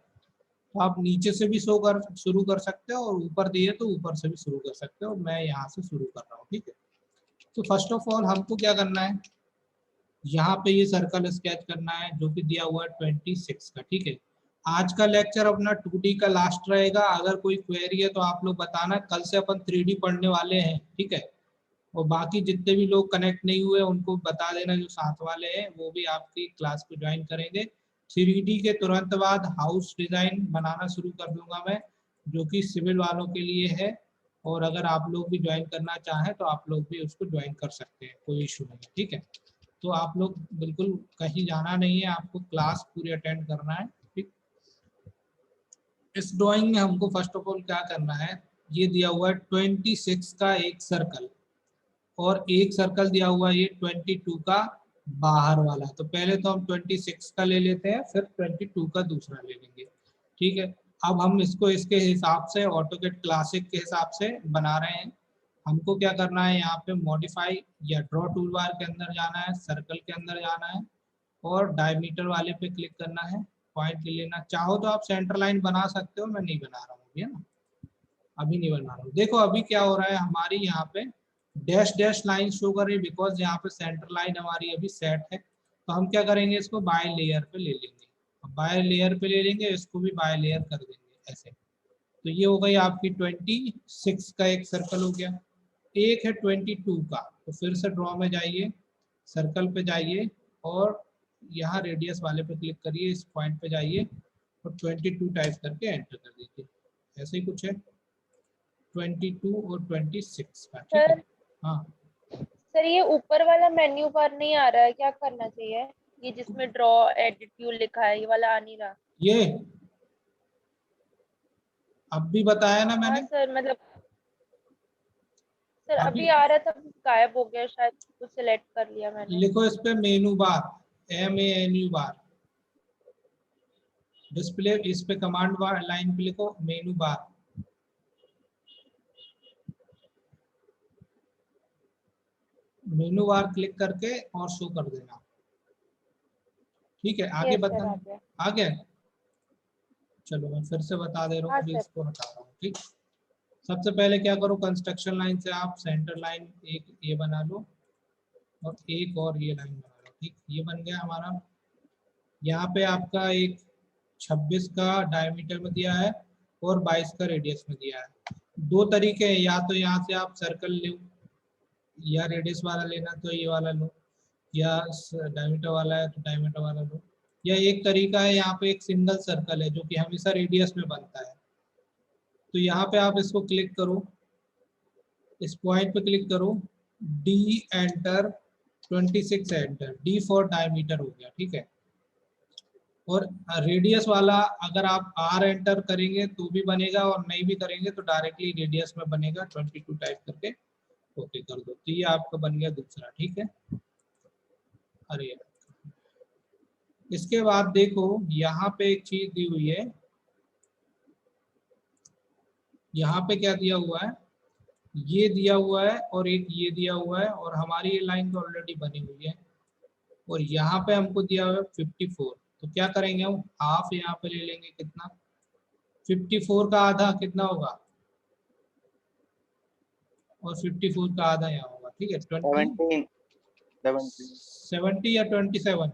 [SPEAKER 1] तो आप नीचे से भी शुरू कर सकते हो, और ऊपर दिए तो ऊपर से भी शुरू कर सकते हो। मैं यहाँ से शुरू कर रहा हूँ, ठीक है। तो फर्स्ट ऑफ ऑल हमको क्या करना है, यहाँ पे ये सर्कल स्केच करना है जो कि दिया हुआ है 26 का, ठीक है। आज का लेक्चर अपना 2D का लास्ट रहेगा, अगर कोई क्वेरी है तो आप लोग बताना, कल से अपन 3D पढ़ने वाले हैं, ठीक है। और बाकी जितने भी लोग कनेक्ट नहीं हुए उनको बता देना, जो साथ वाले हैं वो भी आपकी क्लास को ज्वाइन करेंगे। 3D के तुरंत बाद हाउस डिजाइन बनाना शुरू कर दूंगा मैं, जो कि सिविल वालों के लिए है, और अगर आप लोग भी ज्वाइन करना चाहें तो आप लोग भी उसको ज्वाइन कर सकते हैं, कोई इशू नहीं है, ठीक है। तो आप लोग बिल्कुल कहीं जाना नहीं है, आपको क्लास पूरी अटेंड करना है, ठीक। इस ड्राइंग में हमको फर्स्ट ऑफ ऑल क्या करना है, ये दिया हुआ है 26 का एक सर्कल, और एक सर्कल दिया हुआ है ये 22 का बाहर वाला। तो पहले तो हम 26 का ले लेते हैं, फिर 22 का दूसरा ले लेंगे, ठीक है। अब हम इसको इसके हिसाब से ऑटोकैड क्लासिक के हिसाब से बना रहे हैं। हमको क्या करना है, यहाँ पे मॉडिफाई या ड्रॉ टूल बार के अंदर जाना है, सर्कल के अंदर जाना है, और डायमीटर वाले पे क्लिक करना है, पॉइंट ले लेना। चाहो तो आप सेंटर लाइन बना सकते हो, मैं नहीं बना रहा हूँ, है ना, अभी नहीं बना रहा हूँ। देखो अभी क्या हो रहा है, हमारी यहाँ पे डैश डैश लाइन शो कर रही है, बिकॉज यहाँ पे सेंटर लाइन हमारी अभी सेट है। तो हम क्या करेंगे, इसको बाय लेयर पे ले लेंगे, बाय लेयर पे ले लेंगे, इसको भी बाय लेयर कर देंगे ऐसे। तो ये हो गई आपकी 26 का एक सर्कल हो गया। एक है 22 का, तो फिर से ड्रॉ में जाइए, सर्कल पे जाइए, और यहाँ रेडियस वाले पे क्लिक करिए, इस पॉइंट पे जाइए और 22 टाइप करके एंटर कर दीजिए। ऐसे ही कुछ है 22 और 26 का, ठीक है।
[SPEAKER 2] सर
[SPEAKER 1] हाँ
[SPEAKER 2] सर ये ऊपर वाला मेन्यू बार नहीं आ रहा है, क्या करना चाहिए? ये जिसमें ड्रॉ एडिट व्यू लिखा है, ये वाला आ नहीं रहा।
[SPEAKER 1] ये अब भी बताया ना
[SPEAKER 2] हाँ
[SPEAKER 1] मैंने।
[SPEAKER 2] सर, मतलब सर
[SPEAKER 1] अभी
[SPEAKER 2] अभी आ रहा था, गायब हो गया शायद, तो सिलेक्ट कर लिया मैंने।
[SPEAKER 1] लिखो इस पे मेनू बार, MENU बार, डिस्प्ले, इस पे कमांड लाइन पे लिखो मेनू बार, मेनू बार क्लिक करके और शो कर देना। ठीक है, आगे बता, आ गया? चलो मैं फिर से बता दे रहा हूँ, अभी इसको हटा रहा हूँ। ठीक, सबसे पहले क्या करो, कंस्ट्रक्शन लाइन से आप सेंटर लाइन एक ये बना लो और एक और ये लाइन बना लो। ठीक, ये बन गया हमारा। यहाँ पे आपका एक 26 का डायमीटर में दिया है और 22 का रेडियस में दिया है। दो तरीके हैं, या तो यहाँ से आप सर्कल लो या रेडियस वाला लेना तो ये वाला लो, या डायमीटर वाला है तो डायमीटर वाला लो, या एक तरीका है यहाँ पे एक सिंगल सर्कल है जो कि हमेशा रेडियस में बनता है। तो यहाँ पे आप इसको क्लिक करो, इस पॉइंट पे क्लिक करो, D enter 26 enter, D for diameter हो गया। ठीक है, और रेडियस वाला अगर आप आर एंटर करेंगे तो भी बनेगा और नहीं भी करेंगे तो डायरेक्टली रेडियस में बनेगा। 22 टाइप करके ओके कर दो, तो ये आपका बन गया दूसरा। ठीक है, अरे इसके बाद देखो यहाँ पे एक चीज दी हुई है, यहाँ पे क्या दिया हुआ है, ये दिया हुआ है और एक ये दिया हुआ है, और हमारी ये लाइन तो ऑलरेडी बनी हुई है, और यहाँ पे हमको दिया हुआ है 54। तो क्या करेंगे हम, हाफ यहाँ पे ले लेंगे, कितना 54 का आधा कितना होगा, और 54 का आधा यहाँ होगा। ठीक है, 70 या 27,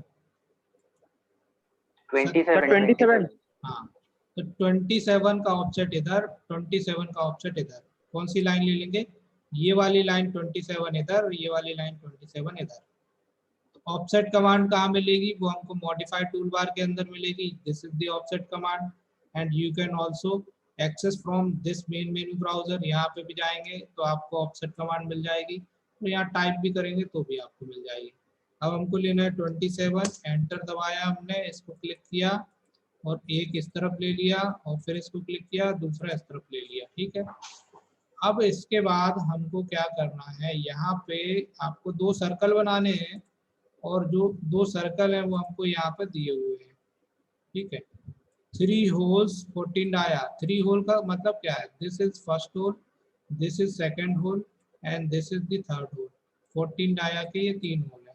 [SPEAKER 4] 27।
[SPEAKER 1] हाँ, तो 27 का ऑफसेट इधर, 27 का ऑफसेट इधर। कौन सी लाइन ले लेंगे, ये वाली लाइन 27 इधर और ये वाली लाइन 27 इधर। ऑफसेट कमांड कहाँ मिलेगी, वो हमको मॉडिफाई टूल बार के अंदर मिलेगी। This is the offset command and you can also access from this main menu browser. यहाँ पे भी जाएंगे तो आपको ऑफसेट कमांड मिल जाएगी, तो यहाँ टाइप भी करेंगे तो भी आपको मिल जाएगी। अब हमको लेना है 27, एंटर दबाया हमने, इसको क्लिक किया और एक इस तरफ ले लिया और फिर इसको क्लिक किया, दूसरा इस तरफ ले लिया। ठीक है, अब इसके बाद हमको क्या करना है, यहाँ पे आपको दो सर्कल बनाने हैं और जो दो सर्कल है वो हमको यहाँ पे दिए हुए हैं। ठीक है, 3 होल्स 14 डाया। 3 होल का मतलब क्या है, this is first hole, this is second hole and this is the third hole. 14 dia के ये 3 होल है,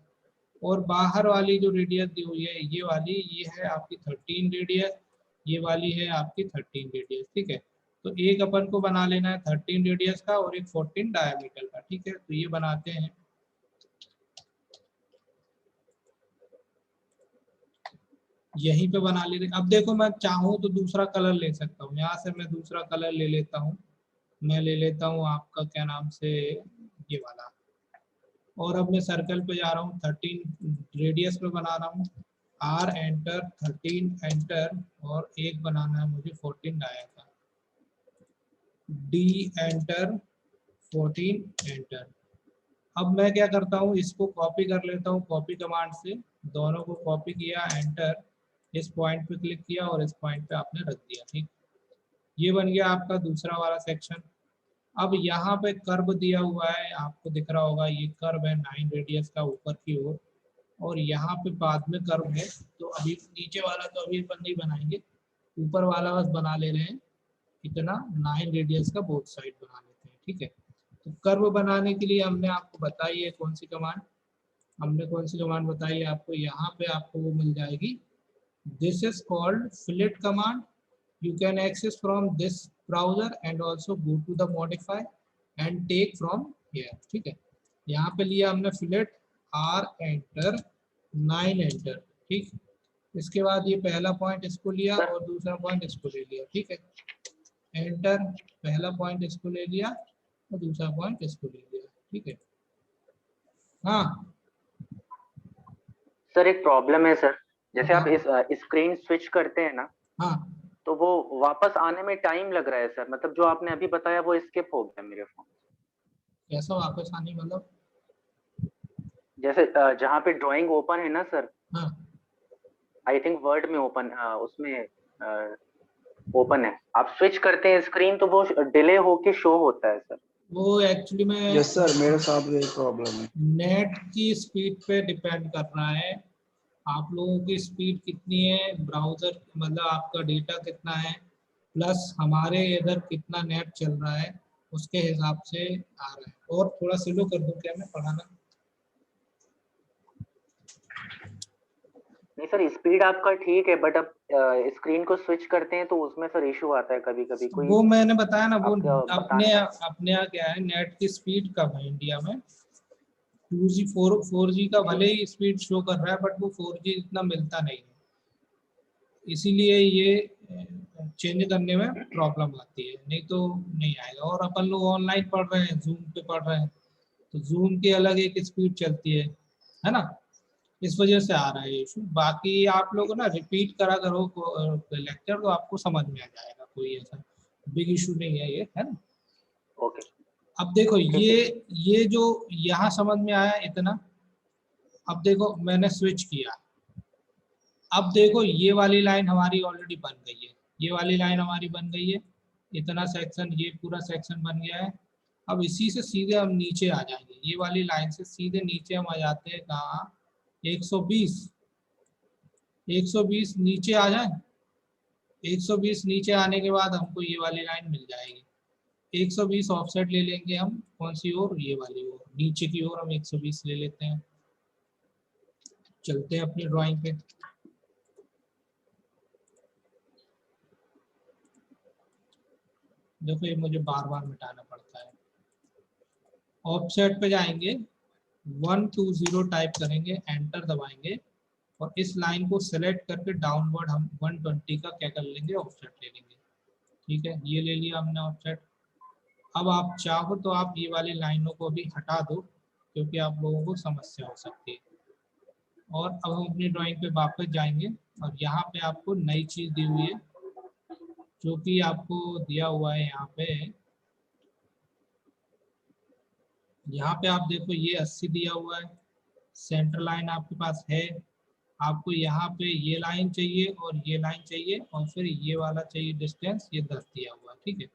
[SPEAKER 1] और बाहर वाली जो रेडियस दी हुई है ये वाली, ये है आपकी 13 रेडियस, ये वाली है आपकी 13 रेडियस। ठीक है, तो एक अपन को बना लेना है 13 रेडियस का और एक 14 डायमीटर का। ठीक है, तो ये बनाते हैं। यहीं पे बना लेते। अब देखो मैं चाहूँ तो दूसरा कलर ले सकता हूँ, यहाँ से मैं दूसरा कलर ले लेता हूँ। मैं ले लेता हूँ आपका क्या नाम से, ये वाला। और अब मैं सर्कल पे जा रहा हूँ, 13 रेडियस में बना रहा हूँ, आर एंटर, 13 एंटर, और एक बनाना है मुझे 14 डाया का, डी एंटर, 14 एंटर। अब मैं क्या करता हूँ, इसको कॉपी कर लेता हूँ, कॉपी कमांड से दोनों को कॉपी किया, एंटर, इस पॉइंट पे क्लिक किया और इस पॉइंट पे आपने रख दिया। ठीक, ये बन गया आपका दूसरा वाला सेक्शन। अब यहाँ पे कर्व दिया हुआ है, आपको दिख रहा होगा, ये कर्व है 9 रेडियस का ऊपर की ओर, और यहाँ पे बाद में कर्व है। तो अभी नीचे वाला तो अभी अपन नहीं बनाएंगे, ऊपर वाला बस बना ले रहे हैं, इतना 9 रेडियस का बोथ साइड बना लेते हैं। ठीक है, तो कर्व बनाने के लिए हमने आपको बताई है कौन सी कमांड, हमने कौन सी कमांड बताई है आपको, यहाँ पे आपको वो मिल जाएगी। This is called fillet command, you can access from this browser and also go to the modify and take from here। ठीक है, यहाँ पे लिया हमने फिलेट, आर एंटर, 9 एंटर। ठीक, इसके बाद ये पहला पॉइंट इसको लिया और दूसरा पॉइंट इसको ले लिया। ठीक है, एंटर, पहला पॉइंट इसको ले लिया और दूसरा पॉइंट इसको ले लिया। ठीक है, हाँ
[SPEAKER 4] सर एक प्रॉब्लम है सर, जैसे आप इस स्क्रीन स्विच करते हैं ना,
[SPEAKER 1] हाँ,
[SPEAKER 4] तो वो वापस आने में टाइम लग रहा है सर। मतलब जो आपने अभी बताया वो स्किप हो गया मेरे फोन।
[SPEAKER 1] कैसा वापस आने, मतलब
[SPEAKER 4] जैसे जहाँ पे ड्राइंग ओपन है ना सर,
[SPEAKER 1] हाँ,
[SPEAKER 4] आई थिंक वर्ड में ओपन, उसमें ओपन है, आप स्विच करते हैं स्क्रीन तो वो डिले होके शो होता है सर।
[SPEAKER 1] वो एक्चुअली में
[SPEAKER 5] यस सर, मेरे साथ भी प्रॉब्लम है।
[SPEAKER 1] नेट की स्पीड पे डिपेंड कर रहा है। आप लोगों की स्पीड कितनी है, ब्राउजर मतलब आपका डेटा कितना है, प्लस हमारे इधर कितना नेट चल रहा है, उसके हिसाब से आ रहा है। और थोड़ा स्लो कर दूं क्या मैं पढ़ाना?
[SPEAKER 4] नहीं सर, स्पीड आपका ठीक है, बट अब स्क्रीन को स्विच करते हैं तो उसमें सर इशू आता है कभी कभी। कोई
[SPEAKER 1] वो मैंने बताया ना, वो
[SPEAKER 4] आप बता
[SPEAKER 1] अपने अपने यहाँ क्या है, नेट की स्पीड कम है इंडिया में। 2G 4G का भले ही स्पीड शो कर रहा है, बट वो 4G इतना मिलता नहीं है, इसीलिए ये चेंज करने में प्रॉब्लम आती है, नहीं तो नहीं आएगा। और अपन लोग ऑनलाइन पढ़ रहे हैं, जूम पे पढ़ रहे हैं, तो जूम की अलग एक स्पीड चलती है ना, इस वजह से आ रहा है इशू। बाकी आप लोग ना रिपीट करा करो लेक्चर, तो आपको समझ में आ जाएगा, कोई ऐसा बिग इशू नहीं है ये, है ना।
[SPEAKER 4] ओके।
[SPEAKER 1] अब देखो ये जो यहाँ समझ में आया इतना, अब देखो मैंने स्विच किया, अब देखो ये वाली लाइन हमारी ऑलरेडी बन गई है, ये वाली लाइन हमारी बन गई है, इतना सेक्शन, ये पूरा सेक्शन बन गया है। अब इसी से सीधे हम नीचे आ जाएंगे, ये वाली लाइन से सीधे नीचे हम आ जाते हैं कहाँ, 120 नीचे आ जाए। 120 नीचे आने के बाद हमको ये वाली लाइन मिल जाएगी। 120 ऑफसेट ले लेंगे हम, कौन सी ओर, ये वाली ओर, नीचे की ओर हम 120 ले लेते हैं। चलते हैं अपनी ड्राइंग पे। देखो ये मुझे बार बार मिटाना पड़ता है। ऑफसेट पे जाएंगे, 120 टाइप करेंगे, एंटर दबाएंगे, और इस लाइन को सेलेक्ट करके डाउनवर्ड हम 120 का क्या कर लेंगे, ऑफसेट ले लेंगे। ठीक है, ये ले लिया हमने ऑफसेट। अब आप चाहो तो आप ये वाली लाइनों को भी हटा दो, क्योंकि आप लोगों को समस्या हो सकती है। और अब हम अपनी ड्राइंग पे वापस जाएंगे, और यहाँ पे आपको नई चीज दी हुई है, जो कि आपको दिया हुआ है यहाँ पे। यहाँ पे आप देखो ये 80 दिया हुआ है, सेंटर लाइन आपके पास है। आपको यहाँ पे ये लाइन चाहिए और ये लाइन चाहिए, और फिर ये वाला चाहिए डिस्टेंस, ये 10 दिया हुआ है। ठीक है,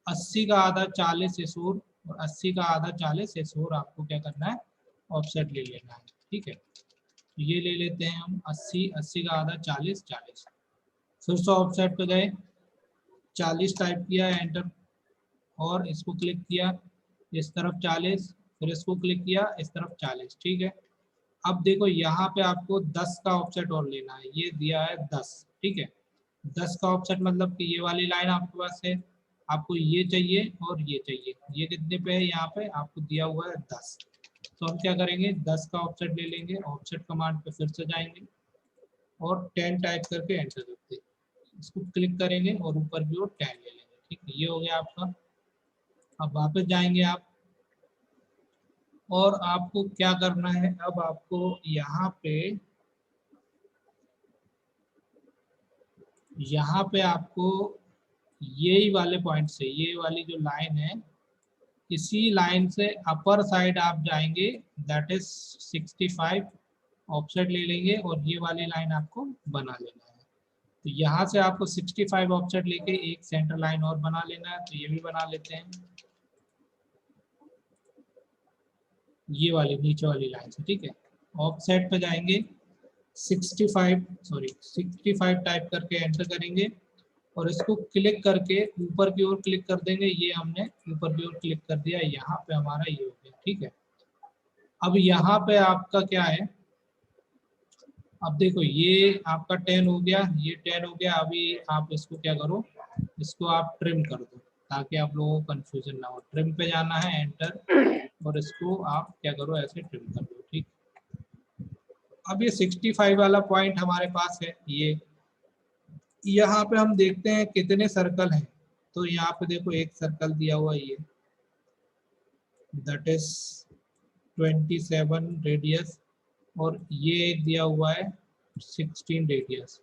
[SPEAKER 1] 80 का आधा 40 एसोर, और 80 का आधा 40 एसोर आपको क्या करना है, ऑफसेट ले लेना है। ठीक है, ये ले लेते हैं हम 80 का आधा 40 40। फिर से ऑफसेट पे गए, 40 टाइप किया, एंटर, और इसको क्लिक किया, इस तरफ 40, फिर इसको क्लिक किया, इस तरफ 40। ठीक है, अब देखो यहाँ पे आपको 10 का ऑफसेट और लेना है, ये दिया है 10। ठीक है, 10 का ऑफसेट मतलब कि ये वाली लाइन आपके पास है, आपको ये चाहिए और ये चाहिए। ये कितने पे है, यहाँ पे आपको दिया हुआ है 10। तो हम क्या करेंगे, 10 का ऑफसेट ले लेंगे, ऑफसेट कमांड पे फिर से जाएंगे, और 10 टाइप करके एंटर करते, इसको क्लिक करेंगे और ऊपर की ओर 10 ले लेंगे। ठीक है, ये हो गया आपका। अब वापस जाएंगे आप, और आपको क्या करना है, अब आपको यहाँ पे आपको यही वाले पॉइंट से, ये वाली जो लाइन है, इसी लाइन से अपर साइड आप जाएंगे, दैट इज 65 ऑफसेट ले लेंगे, और ये वाली लाइन आपको बना लेना है। तो यहाँ से आपको 65 ऑफसेट लेके एक सेंटर लाइन और बना लेना है, तो ये भी बना लेते हैं, ये वाली नीचे वाली लाइन से। ठीक है, ऑफसेट पे जाएंगे, 65 टाइप करके एंटर करेंगे, और इसको क्लिक करके ऊपर की ओर क्लिक कर देंगे। ये हमने ऊपर की ओर क्लिक कर दिया, यहाँ पे हमारा ये हो गया। ठीक है, अब यहाँ पे आपका क्या है, अब देखो ये आपका 10 हो गया, ये 10 हो गया। अभी आप इसको क्या करो, इसको आप ट्रिम कर दो, ताकि आप लोगों को कंफ्यूजन ना हो। ट्रिम पे जाना है, एंटर, और इसको आप क्या करो, ऐसे ट्रिम कर दो। ठीक, अब ये 65 वाला पॉइंट हमारे पास है, ये यहाँ पे हम देखते हैं कितने सर्कल हैं। तो यहाँ पे देखो एक सर्कल दिया हुआ है, ये दैट इज 27 रेडियस, और ये एक दिया हुआ है 16 रेडियस।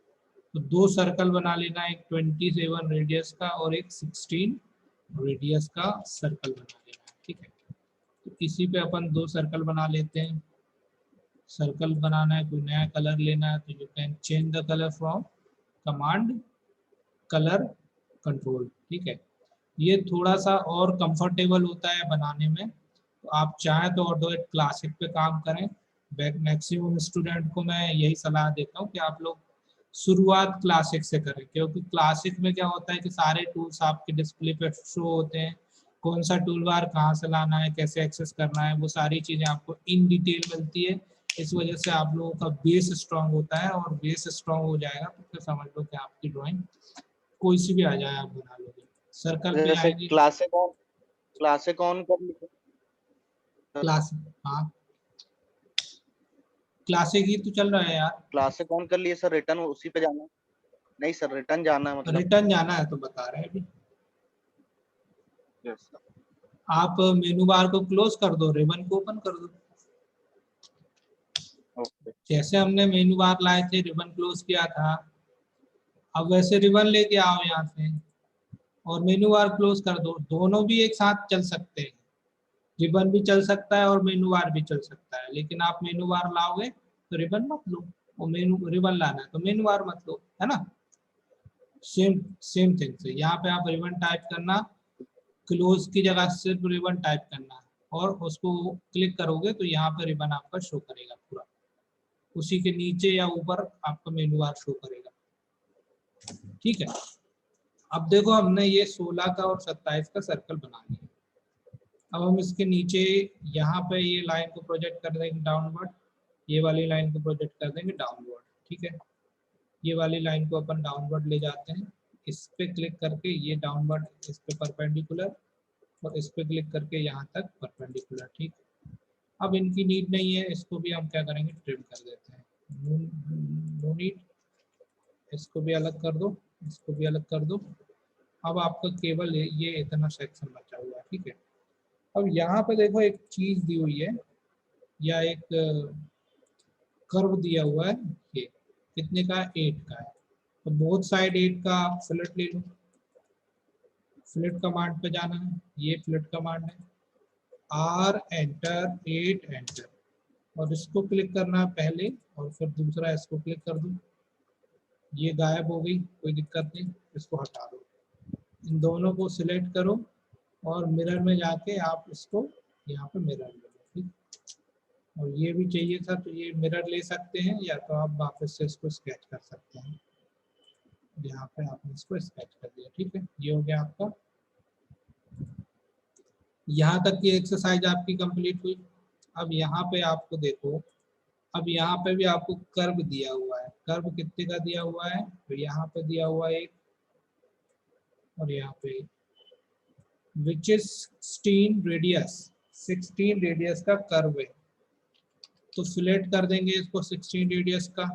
[SPEAKER 1] तो दो सर्कल बना लेना, एक 27 रेडियस का और एक 16 रेडियस का सर्कल बना लेना है। ठीक है, तो इसी पे अपन दो सर्कल बना लेते हैं। सर्कल बनाना है, कोई नया कलर लेना है, तो you can change the colour from command colour control. ठीक है, ये थोड़ा सा और कंफर्टेबल होता है बनाने में। तो आप चाहें तो ऑटोडेस्क क्लासिक पे काम करें, मैक्सिमम स्टूडेंट को मैं यही सलाह देता हूँ कि आप लोग शुरुआत क्लासिक से करें, क्योंकि क्लासिक में क्या होता है कि सारे टूल्स आपके डिस्प्ले पे शो होते हैं, कौन सा टूल बार कहाँ से लाना है, कैसे एक्सेस करना है, वो सारी चीज़ें आपको इन डिटेल मिलती है। इस वजह से आप लोगों का बेस स्ट्रांग होता है, और बेस स्ट्रांग हो जाएगा तो फिर समझ लो कि आपकी ड्राइंग कोई सी भी आ जाए आप बना लोगे। सर्कल पे
[SPEAKER 3] जैसे
[SPEAKER 1] आएंगे,
[SPEAKER 3] क्लासिक ऑन कर लीजिए सर।
[SPEAKER 1] क्लास, हाँ क्लासिक ही तो चल रहा है यार।
[SPEAKER 3] क्लासिक ऑन कर लिए सर, रिटर्न उसी पे जाना है? नहीं सर, रिटर्न जाना है मतलब।
[SPEAKER 1] रिटर्न जाना है तो बता रहे हैं अभी।
[SPEAKER 3] Yes sir.
[SPEAKER 1] आप मेनू बार को क्लोज कर दो, रिबन को ओपन कर दो।
[SPEAKER 3] ओके।
[SPEAKER 1] जैसे हमने मेनू बार लाए थे, रिबन क्लोज किया था, अब वैसे रिबन लेके आओ यहाँ से और मेनू बार क्लोज कर दो। दोनों भी एक साथ चल सकते हैं, रिबन भी चल सकता है और मेनू बार भी चल सकता है, लेकिन आप मेनू बार लाओगे तो रिबन मत लो, और मेनू रिबन लाना है तो मेनू बार मत लो, है ना। सेम सेम थिंग से यहाँ पे आप रिबन टाइप करना, क्लोज की जगह सिर्फ रिबन टाइप करना है, और उसको क्लिक करोगे तो यहाँ पे रिबन आपका शो करेगा पूरा, उसी के नीचे या ऊपर आपका मेनू बार शो करेगा। ठीक है, अब देखो हमने ये 16 का और 27 का सर्कल बना लिया। अब हम इसके नीचे यहाँ पे ये लाइन को प्रोजेक्ट कर देंगे डाउनवर्ड, ये वाली लाइन को प्रोजेक्ट कर देंगे डाउनवर्ड। ठीक है, ये वाली लाइन को अपन डाउनवर्ड ले जाते हैं, इस पे क्लिक करके ये डाउनवर्ड इस पे परपेंडिकुलर, और इस पे क्लिक करके यहाँ तक परपेंडिकुलर। ठीक, अब इनकी नीड नहीं है, इसको भी हम क्या करेंगे, ट्रिम कर देते हैं। नो नीड, इसको भी अलग कर दो, इसको भी अलग कर दो। अब आपका केवल ये इतना सेक्शन बचा हुआ है। ठीक है, अब यहाँ पे देखो एक चीज दी हुई है, या एक कर्व दिया हुआ है, ये कितने का, 8 का है, तो बोथ साइड 8 का आप फिलेट ले लो। फिलेट कमांड पे जाना है, ये फिलेट कमांड है, आर एंटर 8 एंटर, और इसको क्लिक करना है पहले, और फिर दूसरा इसको क्लिक कर दो। ये गायब हो गई, कोई दिक्कत नहीं, इसको हटा दो। इन दोनों को सिलेक्ट करो और मिरर में जाके आप इसको यहाँ पे मिरर ले लो। ठीक, और ये भी चाहिए था तो ये मिरर ले सकते हैं, या तो आप वापस से इसको स्केच कर सकते हैं। यहाँ पे आपने इसको स्केच कर दिया। ठीक है, ये हो गया आपका, यहाँ तक की एक्सरसाइज आपकी कंप्लीट हुई। अब यहाँ पे आपको देखो, अब यहाँ पे भी आपको कर्व दिया हुआ है, कर्व कितने का दिया हुआ है, तो यहाँ पे दिया हुआ है एक, और यहाँ पे विच इज 16 रेडियस का कर्व है, तो सिलेक्ट कर देंगे इसको 16 रेडियस का।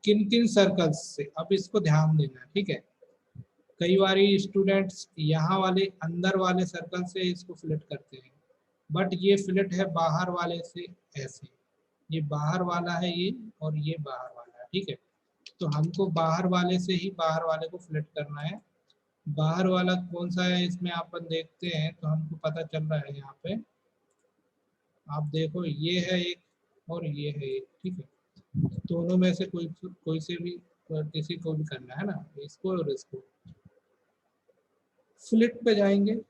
[SPEAKER 1] किन किन सर्कल्स से, अब इसको ध्यान देना। ठीक है, कई बारी स्टूडेंट्स यहाँ वाले अंदर वाले सर्कल से इसको फिलेट करते हैं, बट ये फिलेट है बाहर वाले से, ऐसे ये बाहर वाला है ये, और ये बाहर वाला है। ठीक है, तो हमको बाहर वाले से ही बाहर वाले को फिलेट करना है। बाहर वाला कौन सा है इसमें अपन देखते हैं, तो हमको पता चल रहा है यहाँ पे, आप देखो ये है एक और ये है एक। ठीक है, दोनों में से कोई से भी किसी को भी करना है ना, इसको और इसको। फिलेट पे जाएंगे,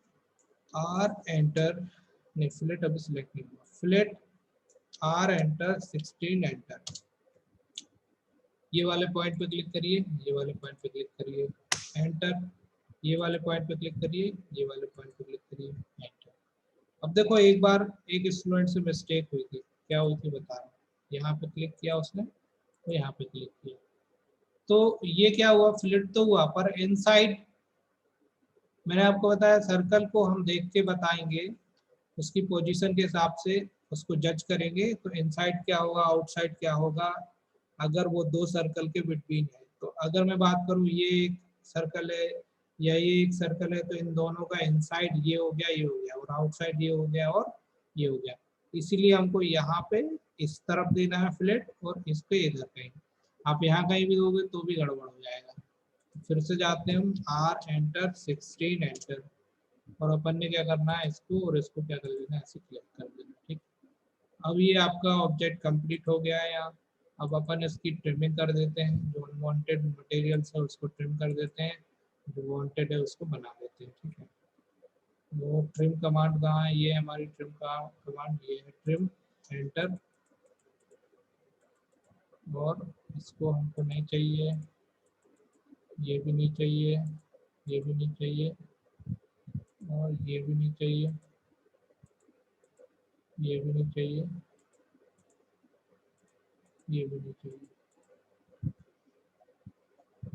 [SPEAKER 1] आर एंटर, नहीं फिलेट अभी सिलेक्ट नहीं हुआ, फिलेट आर एंटर 16 एंटर, ये वाले पॉइंट पे क्लिक करिए, ये वाले पॉइंट पे क्लिक करिए, एंटर, ये वाले पॉइंट पे क्लिक करिए, ये वाले पॉइंट पे क्लिक करिए, एंटर। अब देखो एक बार एक स्टूडेंट से मिस्टेक हुई थी, क्या हुई थी बता रहा हूँ, यहाँ पे क्लिक किया उसने, तो यहाँ पे क्लिक किया, तो ये क्या हुआ, फिलेट तो हुआ, पर इनसाइड मैंने आपको बताया सर्कल को हम देख के बताएंगे, उसकी पोजीशन के हिसाब से उसको जज करेंगे, तो इनसाइड क्या होगा, आउटसाइड क्या होगा, अगर वो दो सर्कल के बिटवीन है। तो अगर मैं बात करूं ये एक सर्कल है या ये एक सर्कल है, तो इन दोनों का इनसाइड ये हो गया, ये हो गया, और आउटसाइड ये हो गया और ये हो गया। इसीलिए हमको यहाँ पे इस तरफ देना है फ्लैट, और इस पे इधर कहीं, आप यहाँ कहीं भी दोगे तो भी गड़बड़ हो जाएगा। फिर से जाते हैं हम, आर एंटर 16 एंटर, और अपन ने क्या करना है, इसको और इसको क्या कर देना है, ऐसे क्लिक कर देना। ठीक, अब ये आपका ऑब्जेक्ट कंप्लीट हो गया है यहाँ। अब अपन इसकी ट्रिमिंग कर देते हैं, जो अनवांटेड मटेरियल्स है उसको ट्रिम कर देते हैं, जो वांटेड है उसको बना देते हैं। ठीक है, वो ट्रिम कमांड कहाँ है, ये हमारी ट्रिम का कमांड, ये है ट्रिम। एंटर, और इसको हमको नहीं चाहिए, ये भी नहीं चाहिए, ये भी नहीं चाहिए, और ये भी नहीं चाहिए, ये भी नहीं चाहिए, ये भी नहीं चाहिए,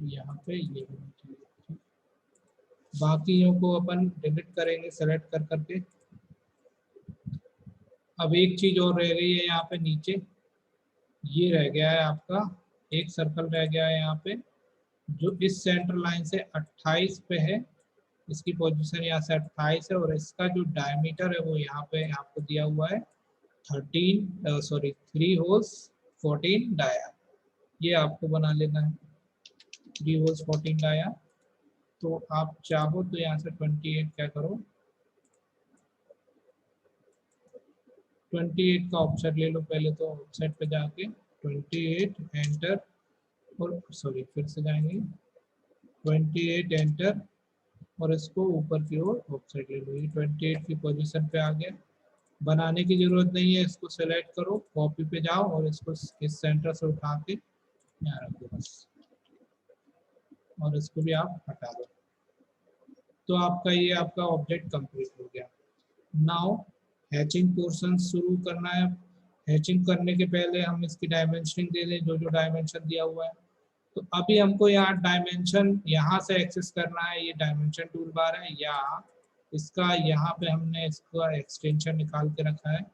[SPEAKER 1] यहाँ पे ये भी नहीं चाहिए। बाकियों को अपन डिलीट करेंगे सेलेक्ट कर करके। अब एक चीज और रह गई है यहाँ पे नीचे, ये रह गया है आपका एक सर्कल रह गया है यहाँ पे, जो इस सेंटर लाइन से 28 पे है, इसकी पोजीशन यहाँ से 28 है, और इसका जो डायमीटर है वो यहाँ पे आपको दिया हुआ है 3 होल्स 14 डाया। ये आपको बना लेना है 3 होल्स 14 डाया। तो आप चाहो तो यहाँ से 28 क्या करो, 28 का ऑप्शन ले लो पहले, तो ऑफसेट पे जाके 28 एंटर, और सॉरी फिर से जाएंगे 28 एंटर, और इसको ऊपर की ओर ऑफसेट ले लो। ये 28 की पोजीशन पे आ गया। बनाने की जरूरत नहीं है, इसको सेलेक्ट करो, कॉपी पे जाओ और इसको इस सेंटर से उठा के यहाँ रख दो बस, और इसको भी आप हटा दो। तो आपका ये आपका ऑब्जेक्ट कंप्लीट हो गया। नाउ हैचिंग पोर्शन शुरू करना है। हैचिंग करने के पहले हम इसकी डायमेंशनिंग दे दें, जो जो डायमेंशन दिया हुआ है। तो अभी हमको यहाँ डायमेंशन यहाँ से एक्सेस करना है, ये डायमेंशन टूल बार है, या इसका यहाँ पे हमने इसका एक्सटेंशन निकाल के रखा है।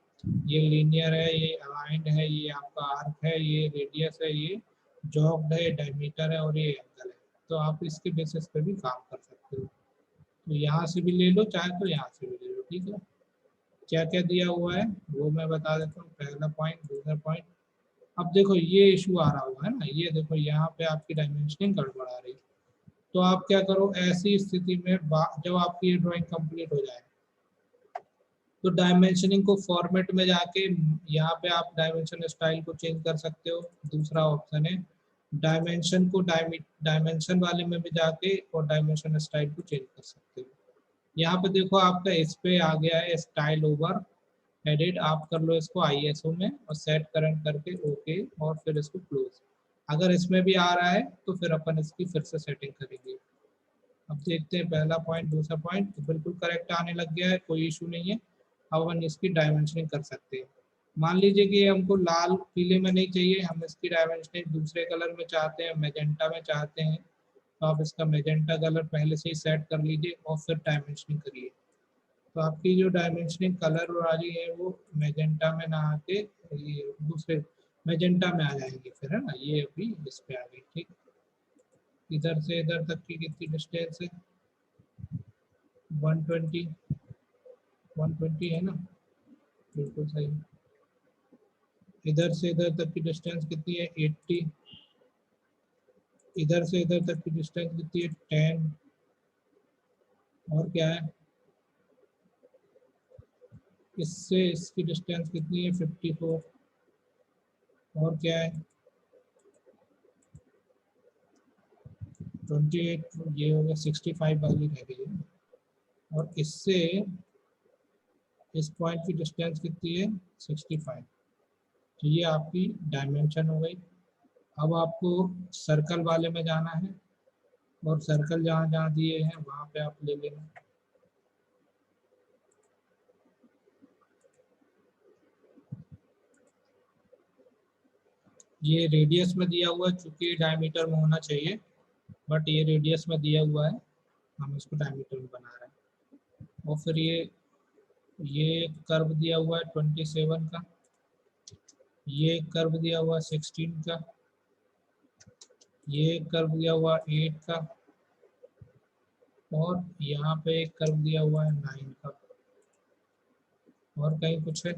[SPEAKER 1] ये लीनियर है, ये अलाइंड है, ये आपका आर्क है, ये रेडियस है, ये जॉग्ड है, डायमीटर है, और ये एंगल है। तो आप इसके बेसिस पे भी काम कर सकते हो। तो यहाँ से भी ले लो, चाहे तो यहाँ से भी ले लो, ठीक है। क्या क्या दिया हुआ है वो मैं बता देता हूँ। पहला पॉइंट, दूसरा पॉइंट। अब देखो ये इशू आ रहा हुआ है ना, ये देखो यहाँ पे आपकी डायमेंशनिंग गड़बड़ आ रही। तो आप क्या करो, ऐसी स्थिति में जब आपकी ये ड्राइंग कंप्लीट हो जाए तो डायमेंशनिंग को फॉर्मेट में जाके यहाँ पे आप डायमेंशन स्टाइल को चेंज कर सकते हो। दूसरा ऑप्शन है डायमेंशन को डायमेंशन वाले में भी जाके और डायमेंशन स्टाइल को चेंज कर सकते हो। यहाँ पे देखो आपका इस पे आ गया है स्टाइल ओवर एडिट, आप कर लो इसको ISO में और सेट करंट करके ओके, और फिर इसको क्लोज। अगर इसमें भी आ रहा है तो फिर अपन इसकी फिर से सेटिंग करेंगे। अब देखते हैं पहला पॉइंट, दूसरा पॉइंट तो बिल्कुल करेक्ट आने लग गया है, कोई इशू नहीं है। अब अपन इसकी डायमेंशनिंग कर सकते हैं। मान लीजिए कि हमको लाल पीले में नहीं चाहिए, हम इसकी डायमेंशनिंग दूसरे कलर में चाहते हैं, मैजेंटा में चाहते हैं, तो आप इसका मैजेंटा कलर पहले से ही सेट कर लीजिए और फिर डायमेंशनिंग करिए। तो आपकी जो डायमेंशनिंग कलर वाली है वो मैजेंटा में ना आके ये दूसरे मैजेंटा में आ जाएंगे फिर, है ना। ये अभी इस पे आ गई, ठीक। इधर से इधर तक की कितनी डिस्टेंस है, 120 है ना, बिल्कुल सही। इधर से इधर तक की डिस्टेंस कितनी है, 80। इधर से इधर तक की डिस्टेंस कितनी है, 10। और क्या है, इससे इसकी डिस्टेंस कितनी है, 54। और क्या है, 28। ये हो गया 65 वाली रह गई है। और इससे इस पॉइंट की डिस्टेंस कितनी है, 65। तो ये आपकी डायमेंशन हो गई। अब आपको सर्कल वाले में जाना है, और सर्कल जहाँ जहाँ दिए हैं वहाँ पे आप ले लेना। ये रेडियस में दिया हुआ है, चूंकि डायमीटर में होना चाहिए, बट ये रेडियस में दिया हुआ है, हम इसको डायमीटर में बना रहे हैं। और फिर ये कर्व दिया हुआ है 27 का, ये कर्व दिया हुआ 16 का, ये कर्व दिया हुआ 8 का, और यहाँ पे एक कर्व दिया हुआ है 9 का। और कहीं कुछ है,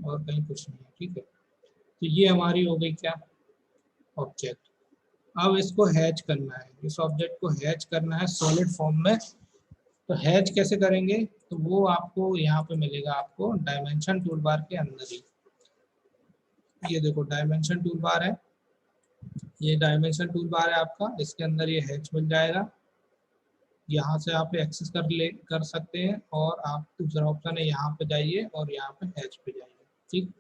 [SPEAKER 1] और कहीं कुछ नहीं है, ठीक है। तो ये हमारी हो गई क्या, ऑब्जेक्ट। अब इसको हैच करना है, इस ऑब्जेक्ट को हैच करना है सॉलिड फॉर्म में। तो हैच कैसे करेंगे, तो वो आपको यहाँ पे मिलेगा, आपको डायमेंशन टूल बार के अंदर ही। ये देखो डायमेंशन टूल बार है, ये डायमेंशन टूल बार है आपका, इसके अंदर ये हैच मिल जाएगा। यहाँ से आप एक्सेस कर सकते हैं, और आप दूसरा ऑप्शन है यहाँ पे जाइए और यहाँ पे हैच पे जाइए, ठीक।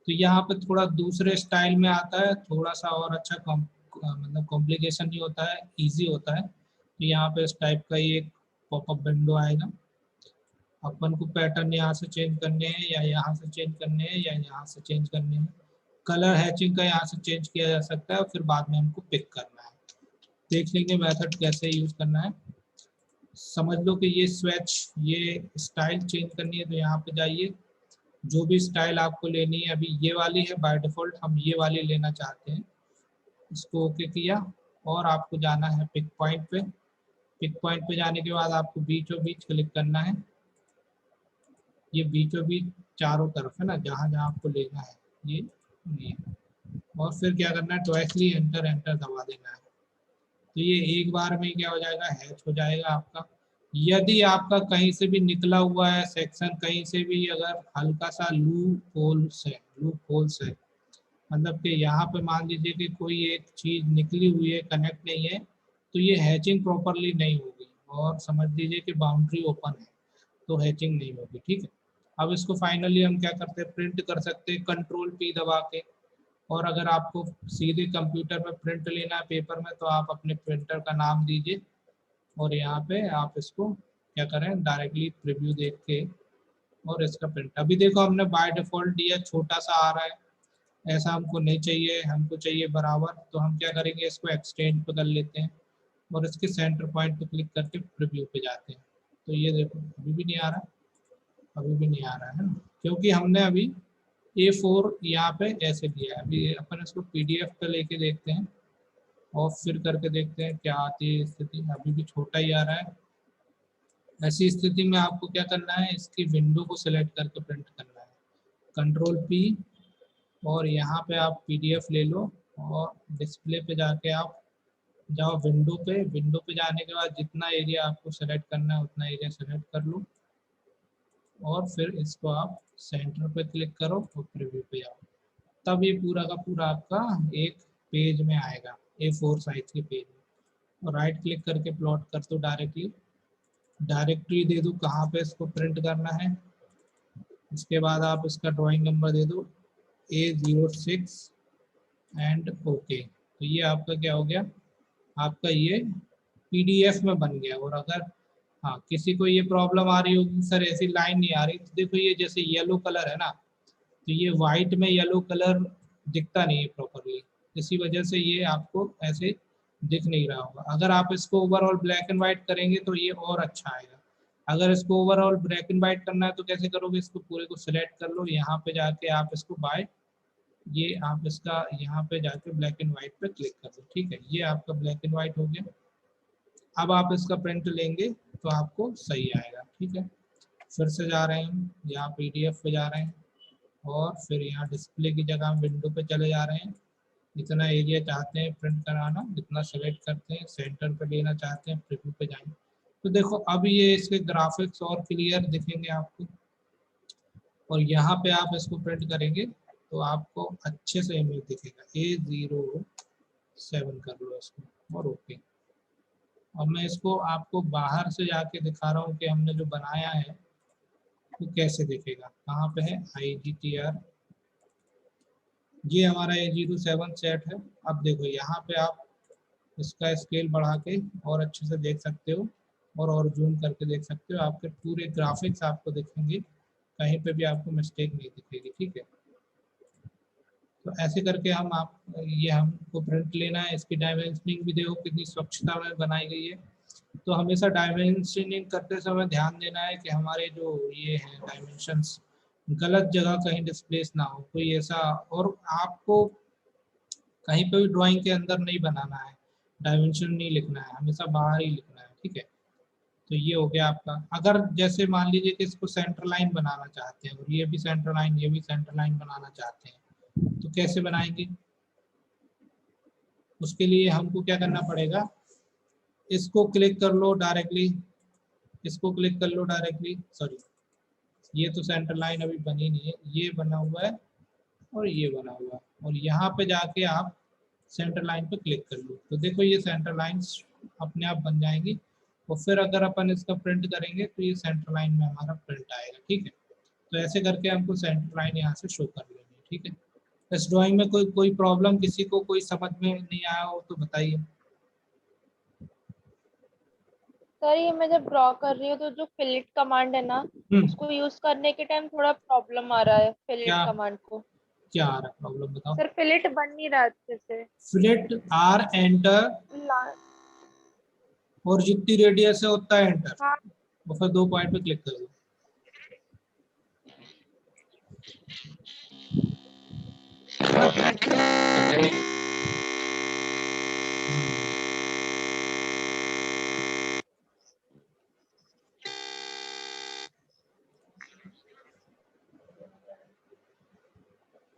[SPEAKER 1] तो यहाँ पे थोड़ा दूसरे स्टाइल में आता है, थोड़ा सा और अच्छा मतलब कॉम्प्लिकेशन नहीं होता है, इजी होता है। तो यहाँ पे इस टाइप का ही एक पॉपअप विंडो आएगा। अपन को पैटर्न यहाँ से चेंज करने हैं या यहाँ से चेंज करने हैं या यहाँ से चेंज करने हैं। कलर हैचिंग का यहाँ से चेंज किया जा सकता है और फिर बाद में हमको पिक करना है। देख लेंगे मेथड कैसे यूज करना है। समझ लो कि ये स्विच, ये स्टाइल चेंज करनी है तो यहाँ पे जाइए, जो भी स्टाइल आपको लेनी है, अभी ये वाली है बाय डिफॉल्ट, हम ये वाली लेना चाहते हैं। इसको ओके किया और आपको जाना है पिक पॉइंट पे। पिक पॉइंट पे जाने के बाद आपको बीचों बीच क्लिक करना है। ये बीचों बीच चारों तरफ है ना, जहाँ जहाँ आपको लेना है ये। और फिर क्या करना है, ट्वाइसली एंटर एंटर दबा देना है। तो ये एक बार में क्या हो जाएगा, हैच हो जाएगा आपका। यदि आपका कहीं से भी निकला हुआ है सेक्शन, कहीं से भी अगर हल्का सा लूप होल्स है, मतलब कि यहाँ पे मान लीजिए कि कोई एक चीज निकली हुई है, कनेक्ट नहीं है, तो ये हैचिंग प्रॉपरली नहीं होगी। और समझ लीजिए कि बाउंड्री ओपन है तो हैचिंग नहीं होगी, ठीक है। अब इसको फाइनली हम क्या करते हैं, प्रिंट कर सकते हैं कंट्रोल P दबा के। और अगर आपको सीधे कंप्यूटर में प्रिंट लेना है पेपर में, तो आप अपने प्रिंटर का नाम दीजिए और यहाँ पे आप इसको क्या करें, डायरेक्टली प्रीव्यू देख के और इसका प्रिंट। अभी देखो हमने बाय डिफॉल्ट दिया, छोटा सा आ रहा है, ऐसा हमको नहीं चाहिए, हमको चाहिए बराबर। तो हम क्या करेंगे, इसको एक्सटेंड पे कर लेते हैं और इसके सेंटर पॉइंट पे क्लिक करके प्रीव्यू पे जाते हैं। तो ये देखो अभी भी नहीं आ रहा, अभी भी नहीं आ रहा है ना, क्योंकि हमने अभी A4 यहाँ पे ऐसे दिया है। अभी अपन इसको PDF पे लेके देखते हैं और फिर करके देखते हैं क्या आती है स्थिति। अभी भी छोटा ही आ रहा है। ऐसी स्थिति में आपको क्या करना है, इसकी विंडो को सिलेक्ट करके प्रिंट करना है, कंट्रोल P, और यहाँ पे आप PDF ले लो और डिस्प्ले पे जाके आप जाओ विंडो पे। विंडो पे जाने के बाद जितना एरिया आपको सेलेक्ट करना है उतना एरिया सेलेक्ट कर लो और फिर इसको आप सेंटर पे क्लिक करो और प्रीव्यू पे जाओ। तब ये पूरा का पूरा आपका एक पेज में आएगा, A4 साइज के पेज में। और राइट क्लिक करके प्लॉट कर दो डायरेक्टरी दे दो कहाँ पे इसको प्रिंट करना है। इसके बाद आप इसका ड्राइंग नंबर दे दो A06 एंड ओके। तो ये आपका क्या हो गया, आपका ये PDF में बन गया। और अगर हाँ किसी को ये प्रॉब्लम आ रही होगी सर ऐसी लाइन नहीं आ रही, तो देखो ये जैसे येलो कलर है ना, तो ये वाइट में येलो कलर दिखता नहीं है प्रॉपरली, इसी वजह से ये आपको ऐसे दिख नहीं रहा होगा। अगर आप इसको ओवरऑल ब्लैक एंड वाइट करेंगे तो ये और अच्छा आएगा। अगर इसको ओवरऑल ब्लैक एंड वाइट करना है तो कैसे करोगे, इसको पूरे को सिलेक्ट कर लो, यहाँ पे जाके आप इसको बाय, ये आप इसका यहाँ पे जाके ब्लैक एंड वाइट पे क्लिक कर दो, ठीक है। ये आपका ब्लैक एंड वाइट हो गया। अब आप इसका प्रिंट लेंगे तो आपको सही आएगा, ठीक है। फिर से जा रहे हैं यहाँ PDF पे जा रहे हैं और फिर यहाँ डिस्प्ले की जगह हम विंडो पे चले जा रहे हैं। जितना एरिया चाहते हैं प्रिंट कराना, जितना सेलेक्ट करते हैं, सेंटर पे लेना चाहते हैं, प्रीव्यू पे जाएंगे। तो देखो अब ये इसके ग्राफिक्स और क्लियर दिखेंगे आपको। और यहाँ पे आप इसको प्रिंट करेंगे तो आपको अच्छे से इमेज दिखेगा। A07 कर लो इसको और ओके। और मैं इसको आपको बाहर से जाके दिखा रहा हूँ कि हमने जो बनाया है तो कैसे दिखेगा। कहाँ पे है IGTR, ये हमारा A07 सेट है। अब देखो यहाँ पे आप इसका स्केल बढ़ा के और अच्छे से देख सकते हो और जूम करके देख सकते हो, आपके पूरे ग्राफिक्स आपको दिखेंगे, कहीं पे भी आपको मिस्टेक नहीं दिखेगी, ठीक है। तो ऐसे करके हम ये हमको प्रिंट लेना है। इसकी डायमेंशनिंग भी देखो कितनी स्वच्छता में बनाई गई है। तो हमेशा डायमेंशनिंग करते समय ध्यान देना है कि हमारे जो ये हैं डायमेंशंस गलत जगह कहीं डिस्प्लेस ना हो कोई ऐसा। और आपको कहीं पे भी ड्राइंग के अंदर नहीं बनाना है, डायमेंशन नहीं लिखना है, हमेशा बाहर ही लिखना है, ठीक है। तो ये हो गया आपका। अगर जैसे मान लीजिए कि इसको सेंटर लाइन बनाना चाहते हैं और ये भी सेंटर लाइन, ये भी सेंटर लाइन बनाना चाहते हैं, तो कैसे बनाएंगे, उसके लिए हमको क्या करना पड़ेगा, इसको क्लिक कर लो डायरेक्टली, इसको क्लिक कर लो डायरेक्टली, सॉरी ये तो सेंटर लाइन अभी बनी नहीं है, ये बना हुआ है और ये बना हुआ है। और यहाँ पे जाके आप सेंटर लाइन पे क्लिक कर लो तो देखो ये सेंटर लाइंस अपने आप बन जाएंगी। और फिर अगर अपन इसका प्रिंट करेंगे तो ये सेंटर लाइन में हमारा प्रिंट आएगा, ठीक है। तो ऐसे करके हमको सेंटर लाइन यहाँ से शो कर लेंगे, ठीक है। इस ड्राइंग में कोई प्रॉब्लम किसी को कोई समझ में नहीं आया हो तो बताइए।
[SPEAKER 2] सर ये मैं जब ड्रॉ कर रही हूँ तो जो फिलेट कमांड है ना, उसको यूज करने के टाइम थोड़ा प्रॉब्लम आ रहा है फिलेट
[SPEAKER 1] क्या
[SPEAKER 2] कमांड को।
[SPEAKER 1] क्या आ रहा है प्रॉब्लम बताओ।
[SPEAKER 2] सर फिलेट बन नहीं रहा अच्छे से।
[SPEAKER 1] फिलेट आर एंटर और जितनी रेडियस है उतना एंटर,
[SPEAKER 2] हाँ
[SPEAKER 1] और फिर 2 पॉइंट पे क्लिक कर दो।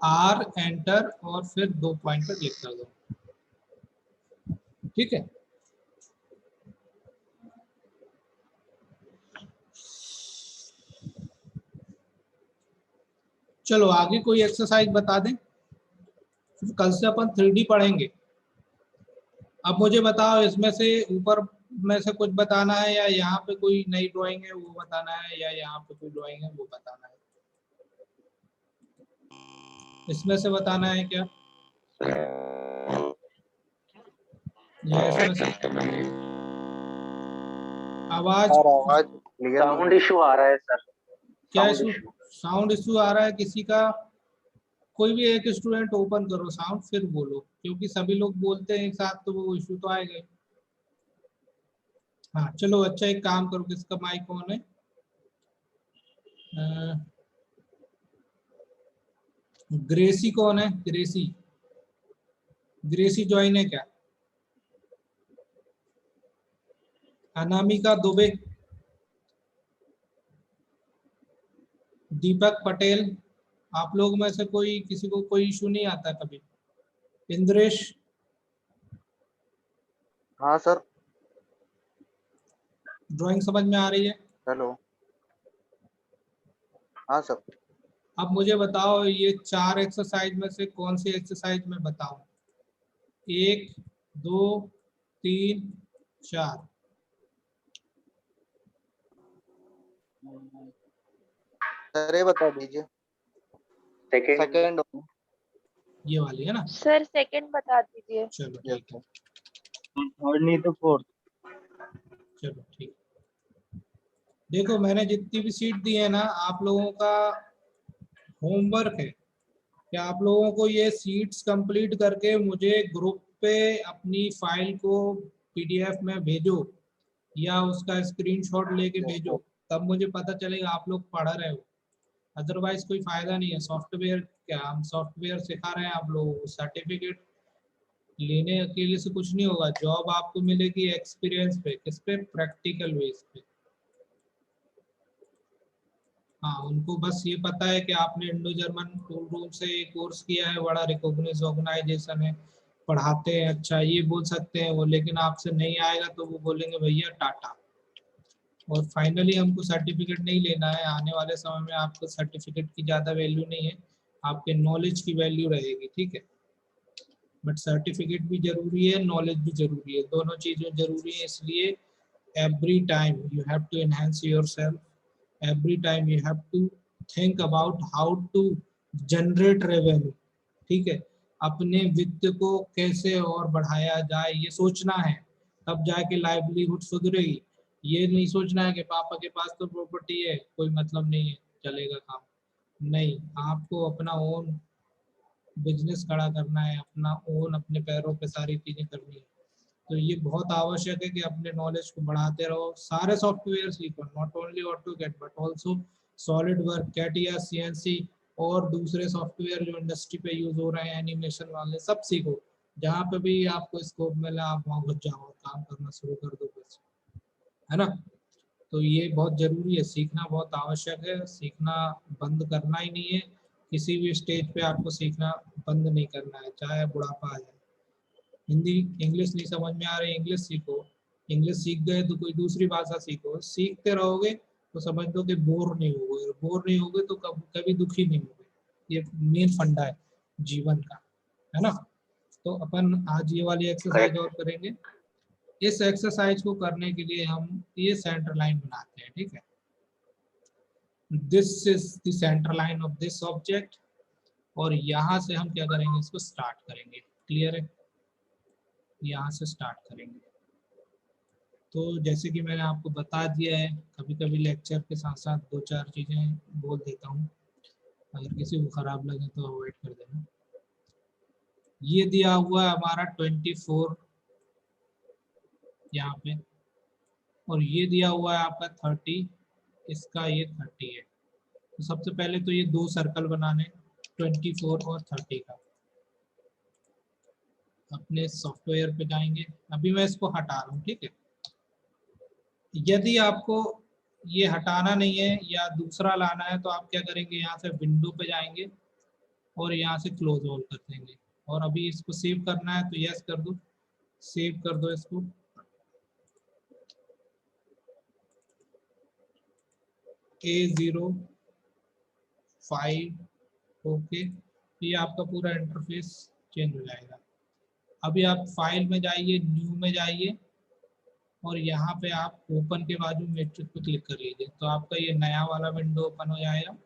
[SPEAKER 1] आर एंटर और फिर 2 पॉइंट पे क्लिक कर दो, ठीक है। चलो आगे कोई एक्सरसाइज बता दें, फिर कल से अपन 3D पढ़ेंगे। अब मुझे बताओ इसमें से ऊपर में से कुछ बताना है, या यहाँ पे कोई नई ड्राइंग है वो बताना है, या यहाँ पे कोई ड्राइंग है वो बताना है। इसमें से बताना है क्या, या इसमें से? आवाज
[SPEAKER 4] साउंड इशू आ रहा है सर।
[SPEAKER 1] क्या इशू? साउंड इशू आ रहा है किसी का? कोई भी एक स्टूडेंट ओपन करो साउंड फिर बोलो, क्योंकि सभी लोग बोलते हैं एक साथ तो वो इशू तो आएगा ही। हाँ चलो अच्छा, एक काम करो, किसका माइक ऑन है? ग्रेसी कौन है? ग्रेसी, ग्रेसी ज्वाइन है क्या? अनामिका दुबे, दीपक पटेल, आप लोग में से कोई किसी को कोई इशू नहीं आता कभी? इंद्रेश?
[SPEAKER 3] हाँ सर।
[SPEAKER 1] ड्राइंग समझ में आ रही है?
[SPEAKER 3] हेलो। हाँ सर।
[SPEAKER 1] अब मुझे बताओ ये 4 एक्सरसाइज में से कौन सी एक्सरसाइज में बताऊं? 1 2 3 4।
[SPEAKER 3] सर ये बता दीजिए। सेकंड
[SPEAKER 1] ये वाली है ना?
[SPEAKER 2] सर सेकंड बता दीजिए।
[SPEAKER 1] चलो ठीक है,
[SPEAKER 3] थर्ड नहीं तो फोर्थ।
[SPEAKER 1] चलो ठीक। देखो मैंने जितनी भी सीट दी है ना, आप लोगों का होमवर्क है कि आप लोगों को ये सीट्स कंप्लीट करके मुझे ग्रुप पे अपनी फाइल को पीडीएफ में भेजो, या उसका स्क्रीनशॉट लेके भेजो, तब मुझे पता चलेगा आप लोग पढ़ रहे हो। अदरवाइज कोई फायदा नहीं है। सॉफ्टवेयर क्या, हम सॉफ्टवेयर सिखा रहे हैं आप लोगों को, सर्टिफिकेट लेने अकेले से कुछ नहीं होगा। जॉब आपको मिलेगी एक्सपीरियंस पे, किस पे? प्रैक्टिकल बेस पे। हाँ, उनको बस ये पता है कि आपने इंडो जर्मन टूल रूम से कोर्स किया है, बड़ा रिकॉग्नाइज्ड ऑर्गेनाइजेशन है, पढ़ाते हैं अच्छा, ये बोल सकते हैं वो। लेकिन आपसे नहीं आएगा तो वो बोलेंगे भैया टाटा। और फाइनली हमको सर्टिफिकेट नहीं लेना है। आने वाले समय में आपको सर्टिफिकेट की ज़्यादा वैल्यू नहीं है, आपके नॉलेज की वैल्यू रहेगी, ठीक है। बट सर्टिफिकेट भी जरूरी है, नॉलेज भी जरूरी है, दोनों चीज़ें जरूरी है। इसलिए every time you have to enhance yourself, every time you have to think about how to generate revenue, ठीक है। अपने वित्त को कैसे और बढ़ाया जाए ये सोचना है, तब जाके लाइवलीहुड सुधरेगी। ये नहीं सोचना है कि पापा के पास तो प्रॉपर्टी है कोई मतलब नहीं है चलेगा काम, नहीं। आपको अपना ओन बिजनेस खड़ा करना है, अपना ओन अपने पैरों पे सारी चीजें करनी है। तो ये बहुत आवश्यक है कि अपने नॉलेज को बढ़ाते रहो, सारे सॉफ्टवेयर सीखो, not only AutoCAD but also solid work, CATIA, CNC और दूसरे सॉफ्टवेयर जो इंडस्ट्री पे यूज हो रहे हैं एनिमेशन वाले, सब सीखो। जहाँ पे भी आपको स्कोप मिला आप वहाँ घुस जाओ, काम करना शुरू कर दो बस, है ना। तो ये बहुत जरूरी है, सीखना बहुत आवश्यक है। सीखना बंद करना ही नहीं है, किसी भी स्टेज पे आपको सीखना बंद नहीं करना है, चाहे बुढ़ापा आ जाए। हिंदी इंग्लिश नहीं समझ में आ रही, इंग्लिश सीखो। इंग्लिश सीख गए तो कोई दूसरी भाषा सीखो, सीखते रहोगे तो समझ लो कि बोर नहीं होगे, बोर नहीं होगे तो कभी दुखी नहीं होगे। ये मेन फंडा है जीवन का, है ना। तो अपन आज ये वाली एक्सरसाइज और करेंगे। इस एक्सरसाइज को करने के लिए हम ये सेंटर लाइन बनाते हैं, ठीक है। This is the centre line of this object और यहाँ से हम क्या करेंगे, इसको स्टार्ट करेंगे। क्लियर है, यहाँ से स्टार्ट करेंगे। तो जैसे कि मैंने आपको बता दिया है, कभी कभी लेक्चर के साथ साथ 2-4 चीज़ें बोल देता हूँ, अगर किसी को ख़राब लगे तो अवॉइड कर देना। ये दिया हुआ है हमारा 24 यहाँ पे, और ये दिया हुआ है आपका 30, इसका ये 30 है। तो सबसे पहले तो ये 2 सर्कल बनाने, 24 और 30 का। अपने सॉफ्टवेयर पे जाएंगे, अभी मैं इसको हटा रहा हूँ, ठीक है। यदि आपको ये हटाना नहीं है या दूसरा लाना है तो आप क्या करेंगे, यहाँ से विंडो पे जाएंगे और यहाँ से क्लोज ऑल कर देंगे। और अभी इसको सेव करना है तो यस कर दो, सेव कर दो इसको। A05 ओके, ये आपका पूरा इंटरफेस चेंज हो जाएगा। अभी आप फाइल में जाइए, न्यू में जाइए, और यहाँ पे आप ओपन के बाजू मैट्रिक्स पे क्लिक कर लीजिए, तो आपका ये नया वाला विंडो ओपन हो जाएगा।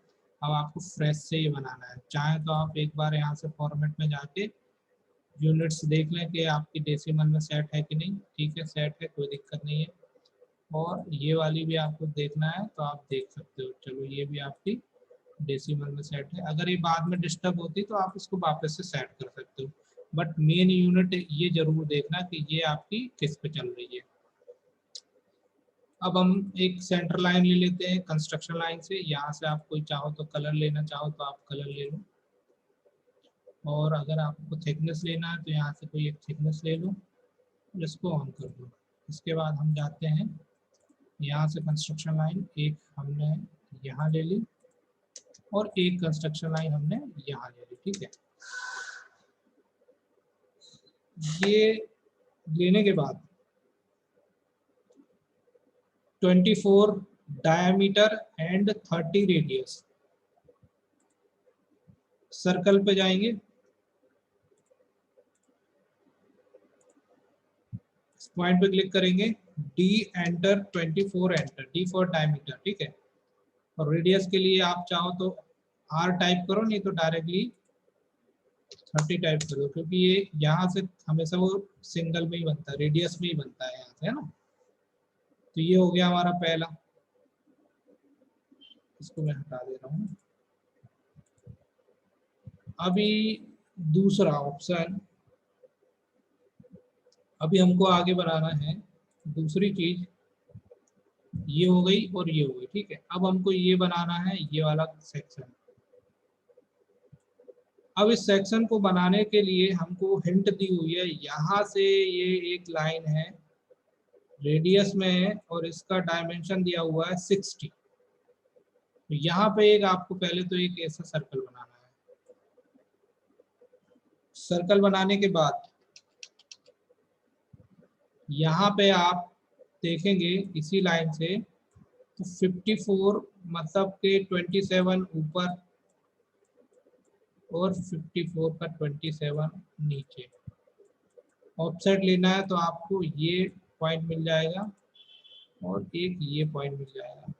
[SPEAKER 1] अब आपको फ्रेश से ये बनाना है। चाहे तो आप एक बार यहाँ से फॉर्मेट में जाके यूनिट्स देख लें कि आपकी डेसिमल में सेट है कि नहीं। ठीक है, सेट है, कोई दिक्कत नहीं है। और ये वाली भी आपको देखना है तो आप देख सकते हो। चलो, ये भी आपकी डेसिमल में सेट है। अगर ये बाद में डिस्टर्ब होती तो आप इसको वापस से सेट कर सकते हो, बट मेन यूनिट ये जरूर देखना कि ये आपकी किस पे चल रही है। अब हम एक सेंटर लाइन ले लेते हैं कंस्ट्रक्शन लाइन से। यहाँ से आप कोई चाहो तो कलर लेना चाहो तो आप कलर ले लो, और अगर आपको थिकनेस लेना है तो यहाँ से कोई एक थिकनेस ले लो, इसको ऑन कर दो। इसके बाद हम जाते हैं यहाँ से कंस्ट्रक्शन लाइन एक हमने यहाँ ले ली और एक कंस्ट्रक्शन लाइन हमने यहाँ ले ली। ठीक है, ये लेने के बाद 24 डायमीटर एंड 30 रेडियस, सर्कल पे जाएंगे, इस पॉइंट पे क्लिक करेंगे, D enter 24 enter, D for diameter. ठीक है, और रेडियस के लिए आप चाहो तो आर टाइप करो, नहीं तो डायरेक्टली 30 टाइप करो, क्योंकि ये यहाँ से हमेशा वो सिंगल में ही बनता है, रेडियस में ही बनता है यहाँ से, है ना। तो ये हो गया हमारा पहला, इसको मैं हटा दे रहा हूँ। अभी दूसरा ऑप्शन, अभी हमको आगे बनाना है दूसरी चीज, ये हो गई और ये हो गई। ठीक है, अब हमको ये बनाना है, ये वाला सेक्शन। अब इस सेक्शन को बनाने के लिए हमको हिंट दी हुई है, यहाँ से ये एक लाइन है, रेडियस में है, और इसका डायमेंशन दिया हुआ है 60। तो यहाँ पे एक आपको पहले तो एक ऐसा सर्कल बनाना है। सर्कल बनाने के बाद यहाँ पे आप देखेंगे इसी लाइन से तो 54 मतलब के 27 ऊपर और 54 का 27 नीचे। ऑफसेट लेना है तो आपको ये पॉइंट मिल जाएगा और एक ये पॉइंट मिल जाएगा।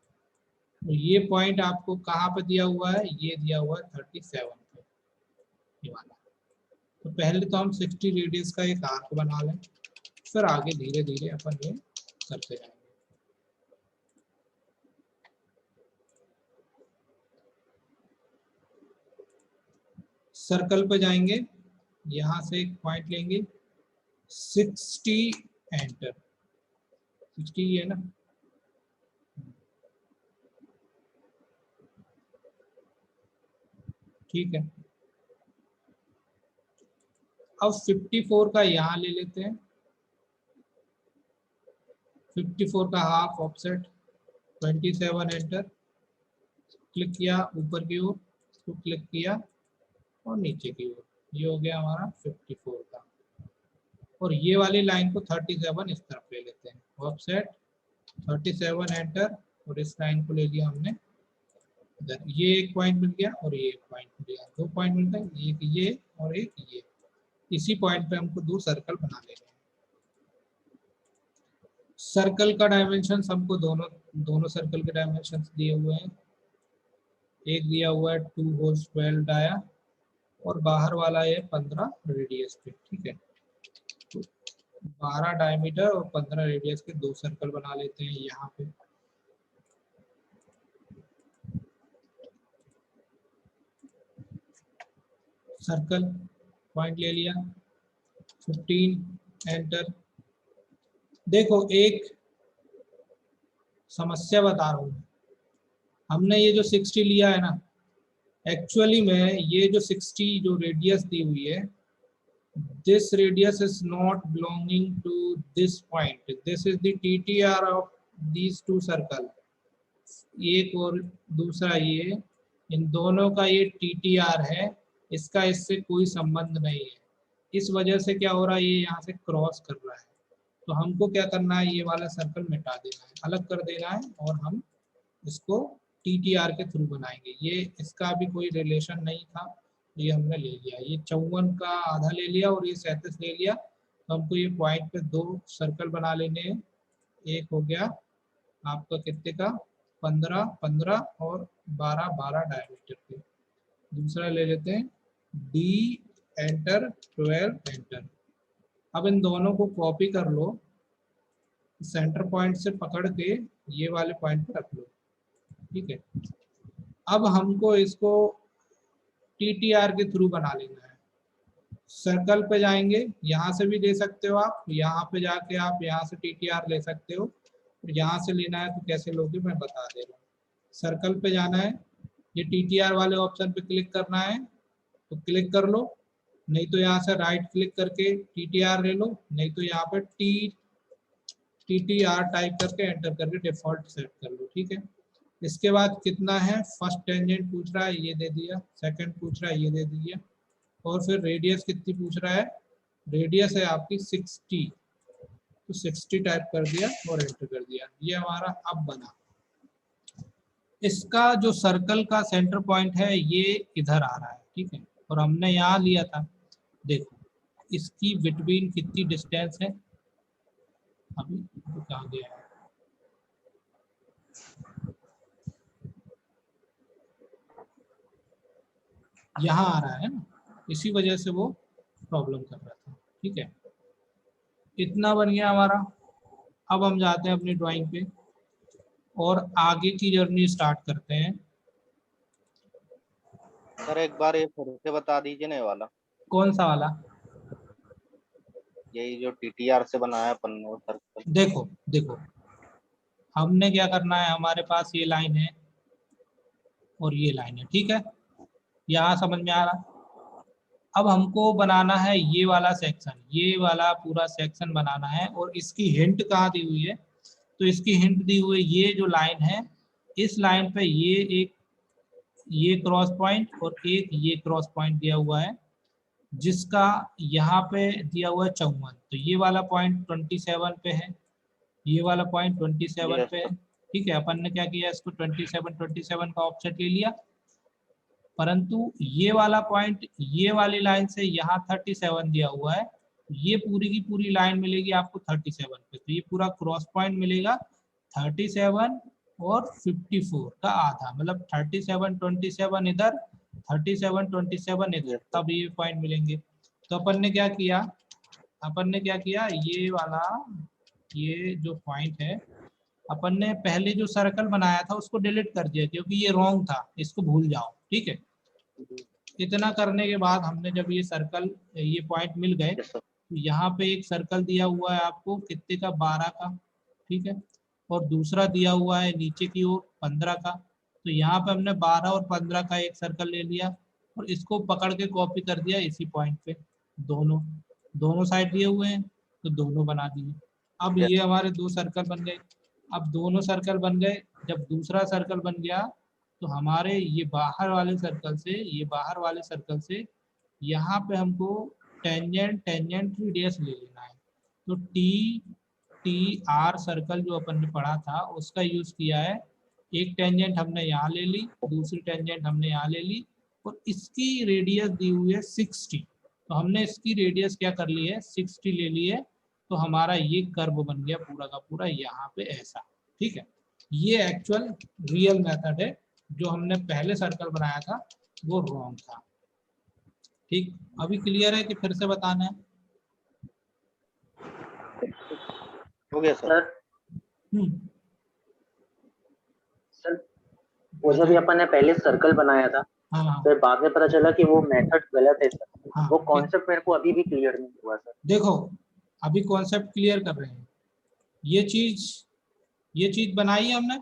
[SPEAKER 1] तो ये पॉइंट आपको कहाँ पे दिया हुआ है, ये दिया हुआ है 37 पे, ये वाला। तो पहले तो हम 60 रेडियस का एक आर्क बना लें, फिर आगे धीरे धीरे अपन ये करते जाएंगे। सर्कल पे जाएंगे, यहाँ से एक पॉइंट लेंगे, 60 एंटर, 60 है ना। ठीक है, अब 54 का यहाँ ले लेते हैं, 54 का हाफ ऑफसेट, 27 एंटर, क्लिक किया ऊपर की ओर, इसको क्लिक किया और नीचे की ओर, ये हो गया हमारा 54 का। और ये वाली लाइन को 37 इस तरफ ले लेते हैं, ऑफसेट 37 एंटर, और इस लाइन को ले लिया हमने इधर। ये एक पॉइंट मिल गया और ये एक पॉइंट मिल गया, 2 पॉइंट मिलता है, एक ये और एक ये। इसी पॉइंट पे हमको 2 सर्कल बना लेने हैं। सर्कल का डायमेंशन हमको दोनों सर्कल के डायमेंशन दिए हुए हैं। एक दिया हुआ है 2 होल 12 डाया और बाहर वाला ये 15 रेडियस पे, ठीक है। तो 12 डायमीटर और 15 रेडियस के 2 सर्कल बना लेते हैं यहाँ पे। सर्कल पॉइंट ले लिया, 15 एंटर। देखो एक समस्या बता रहा हूँ, हमने ये जो 60 लिया है ना, एक्चुअली में ये जो 60 जो रेडियस दी हुई है, this radius is not belonging to this point. This is the TTR of these two circle. एक और दूसरा ये, इन दोनों का ये TTR है, इसका इससे कोई संबंध नहीं है। इस वजह से क्या हो रहा है, ये यहाँ से क्रॉस कर रहा है। तो हमको क्या करना है, ये वाला सर्कल मिटा देना है, अलग कर देना है, और हम इसको TTR के थ्रू बनाएंगे। ये इसका भी कोई रिलेशन नहीं था, ये हमने ले लिया। ये 54 का आधा ले लिया और ये 37 ले लिया। तो हमको ये पॉइंट पे 2 सर्कल बना लेने हैं। एक हो गया आपका कितने का, 15 और 12 डायमीटर पे। दूसरा ले लेते हैं D एंटर, 12 एंटर। अब इन दोनों को कॉपी कर लो, सेंटर पॉइंट से पकड़ के ये वाले पॉइंट पे रख लो, ठीक है। अब हमको इसको TTR के थ्रू बना लेना है। सर्कल पे जाएंगे, यहाँ से भी ले सकते हो आप, यहाँ पे जाके आप यहाँ से TTR ले सकते हो, यहाँ से लेना है तो कैसे लोगे मैं बता दे रहा हूँ। सर्कल पे जाना है, ये TTR वाले ऑप्शन पे क्लिक करना है तो क्लिक कर लो, नहीं तो यहाँ से राइट क्लिक करके TTR ले लो, नहीं तो यहाँ पे TTR टाइप करके एंटर करके डिफॉल्ट सेट कर लो, ठीक है। इसके बाद कितना है, फर्स्ट टेंजेंट पूछ रहा है, ये दे दिया। सेकंड पूछ रहा है, ये दे दिया। और फिर रेडियस कितनी पूछ रहा है, रेडियस है आपकी 60, तो 60 टाइप कर दिया और एंटर कर दिया। ये हमारा अब बना। इसका जो सर्कल का सेंटर पॉइंट है ये इधर आ रहा है, ठीक है, और हमने यहाँ लिया था। देखो इसकी बिटवीन कितनी डिस्टेंस है, अभी तो कहाँ गया है, यहाँ आ रहा है ना, इसी वजह से वो प्रॉब्लम कर रहा था, ठीक है। इतना बन गया हमारा। अब हम जाते हैं अपनी ड्राइंग पे और आगे की जर्नी स्टार्ट करते हैं।
[SPEAKER 3] सर एक बार ये फिर से बता दीजिए ना, ये वाला
[SPEAKER 1] कौन सा वाला,
[SPEAKER 3] यही जो TTR से बनाया अपन ने सर्कल।
[SPEAKER 1] देखो देखो हमने क्या करना है, हमारे पास ये लाइन है और ये लाइन है, ठीक है, यहाँ समझ में आ रहा। अब हमको बनाना है ये वाला सेक्शन, ये वाला पूरा सेक्शन बनाना है। और इसकी हिंट कहाँ दी हुई है, तो इसकी हिंट दी हुई है ये जो लाइन है, इस लाइन पे ये क्रॉस पॉइंट और एक ये क्रॉस पॉइंट दिया हुआ है, जिसका यहाँ पे दिया हुआ है 54। तो ये वाला पॉइंट 27 पे है, ये वाला पॉइंट 27 पे है, ठीक है। अपन ने क्या किया, इसको 27 का ऑफसेट ले लिया, परंतु ये वाला पॉइंट ये वाली लाइन से यहाँ 37 दिया हुआ है, ये पूरी की पूरी लाइन मिलेगी आपको 37 पे। तो ये पूरा क्रॉस पॉइंट मिलेगा 37 और 54 का आधा, मतलब 37 27 इधर, 37 27 इधर, तब ये पॉइंट मिलेंगे। तो अपन ने क्या किया, ये वाला ये जो पॉइंट है, अपन ने पहले जो सर्कल बनाया था उसको डिलीट कर दिया क्योंकि ये रॉन्ग था, इसको भूल जाओ, ठीक है। इतना करने के बाद हमने जब ये सर्कल, ये पॉइंट मिल गए, तो यहाँ पे एक सर्कल दिया हुआ है आपको कितने का, 12 का, ठीक है, और दूसरा दिया हुआ है नीचे की ओर 15 का। तो यहाँ पे हमने 12 और 15 का एक सर्कल ले लिया और इसको पकड़ के कॉपी कर दिया इसी पॉइंट पे। दोनों साइड दिए हुए हैं तो दोनों बना दिए। अब ये हमारे 2 सर्कल बन गए। अब दोनों सर्कल बन गए, जब दूसरा सर्कल बन गया तो हमारे ये बाहर वाले सर्कल से यहाँ पे हमको टेंजेंट रेडियस ले लेना है। तो TR सर्कल जो अपन ने पढ़ा था उसका यूज किया है। एक टेंजेंट हमने यहाँ ले ली, दूसरी टेंजेंट हमने यहाँ ले ली, और इसकी रेडियस दी हुई है 60। तो हमने इसकी रेडियस क्या कर ली है, 60 ले ली है। तो हमारा ये कर्व बन गया पूरा का पूरा यहाँ पे ऐसा, ठीक है। ये एक्चुअल रियल मेथड है, जो हमने पहले सर्कल बनाया था वो रॉन्ग था। ठीक, अभी क्लियर है कि फिर से बताना है?
[SPEAKER 3] हो गया सर।
[SPEAKER 4] सर वो जब भी अपन ने पहले सर्कल बनाया था,
[SPEAKER 1] हाँ
[SPEAKER 4] फिर बाद में पता चला कि वो मेथड गलत है सर।
[SPEAKER 1] हाँ,
[SPEAKER 4] वो कॉन्सेप्ट मेरे को अभी भी क्लियर नहीं हुआ सर।
[SPEAKER 1] देखो अभी कॉन्सेप्ट क्लियर कर रहे हैं। ये चीज बनाई है हमने,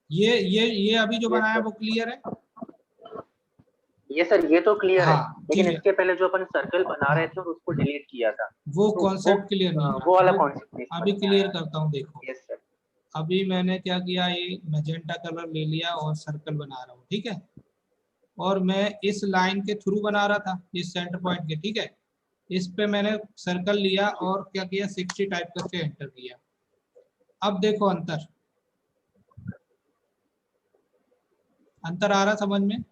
[SPEAKER 1] ये अभी जो
[SPEAKER 4] Yes,
[SPEAKER 1] बनाया
[SPEAKER 4] sir.
[SPEAKER 1] वो क्लियर है।
[SPEAKER 4] ये सर ये तो क्लियर है,
[SPEAKER 1] हाँ
[SPEAKER 4] लेकिन
[SPEAKER 1] ठीक है,
[SPEAKER 4] इसके पहले जो अपन सर्कल बना रहे
[SPEAKER 1] हाँ,
[SPEAKER 4] थे और उसको डिलीट किया था,
[SPEAKER 1] वो
[SPEAKER 4] तो
[SPEAKER 1] कॉन्सेप्ट क्लियर नहीं
[SPEAKER 4] वो वाला
[SPEAKER 1] है,
[SPEAKER 4] कॉन्सेप्ट नहीं
[SPEAKER 1] अभी
[SPEAKER 4] समझ में
[SPEAKER 1] क्लियर
[SPEAKER 4] आया।
[SPEAKER 1] करता हूँ। देखो
[SPEAKER 4] यस सर।
[SPEAKER 1] अभी मैंने क्या किया, ये मैजेंटा कलर ले लिया और सर्कल बना रहा हूँ, ठीक है। और मैं इस लाइन के थ्रू बना रहा था, इस सेंटर पॉइंट के, ठीक है। इस पे मैंने सर्कल लिया और क्या किया, 60 टाइप करके एंटर किया। अब देखो अंतर आ रहा समझ में?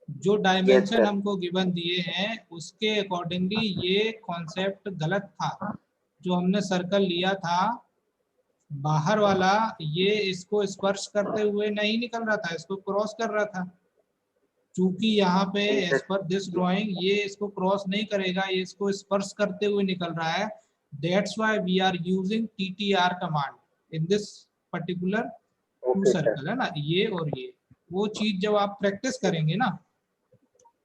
[SPEAKER 1] जो
[SPEAKER 4] यस
[SPEAKER 1] डायमेंशन
[SPEAKER 4] सर।
[SPEAKER 1] हमको गिवन दिए हैं उसके अकॉर्डिंगली ये कॉन्सेप्ट गलत था। जो हमने सर्कल लिया था बाहर वाला, ये इसको स्पर्श करते हुए नहीं निकल रहा था, इसको क्रॉस कर रहा था। चूंकि यहाँ पे
[SPEAKER 4] नहीं
[SPEAKER 1] एज
[SPEAKER 4] सर।
[SPEAKER 1] पर दिस ड्राइंग ये इसको क्रॉस नहीं करेगा, ये इसको स्पर्श करते हुए निकल रहा है। That's why we are using TTR command in this particular to
[SPEAKER 4] okay sir.
[SPEAKER 1] Circle, है ना, ये और ये। वो चीज जब आप प्रैक्टिस करेंगे ना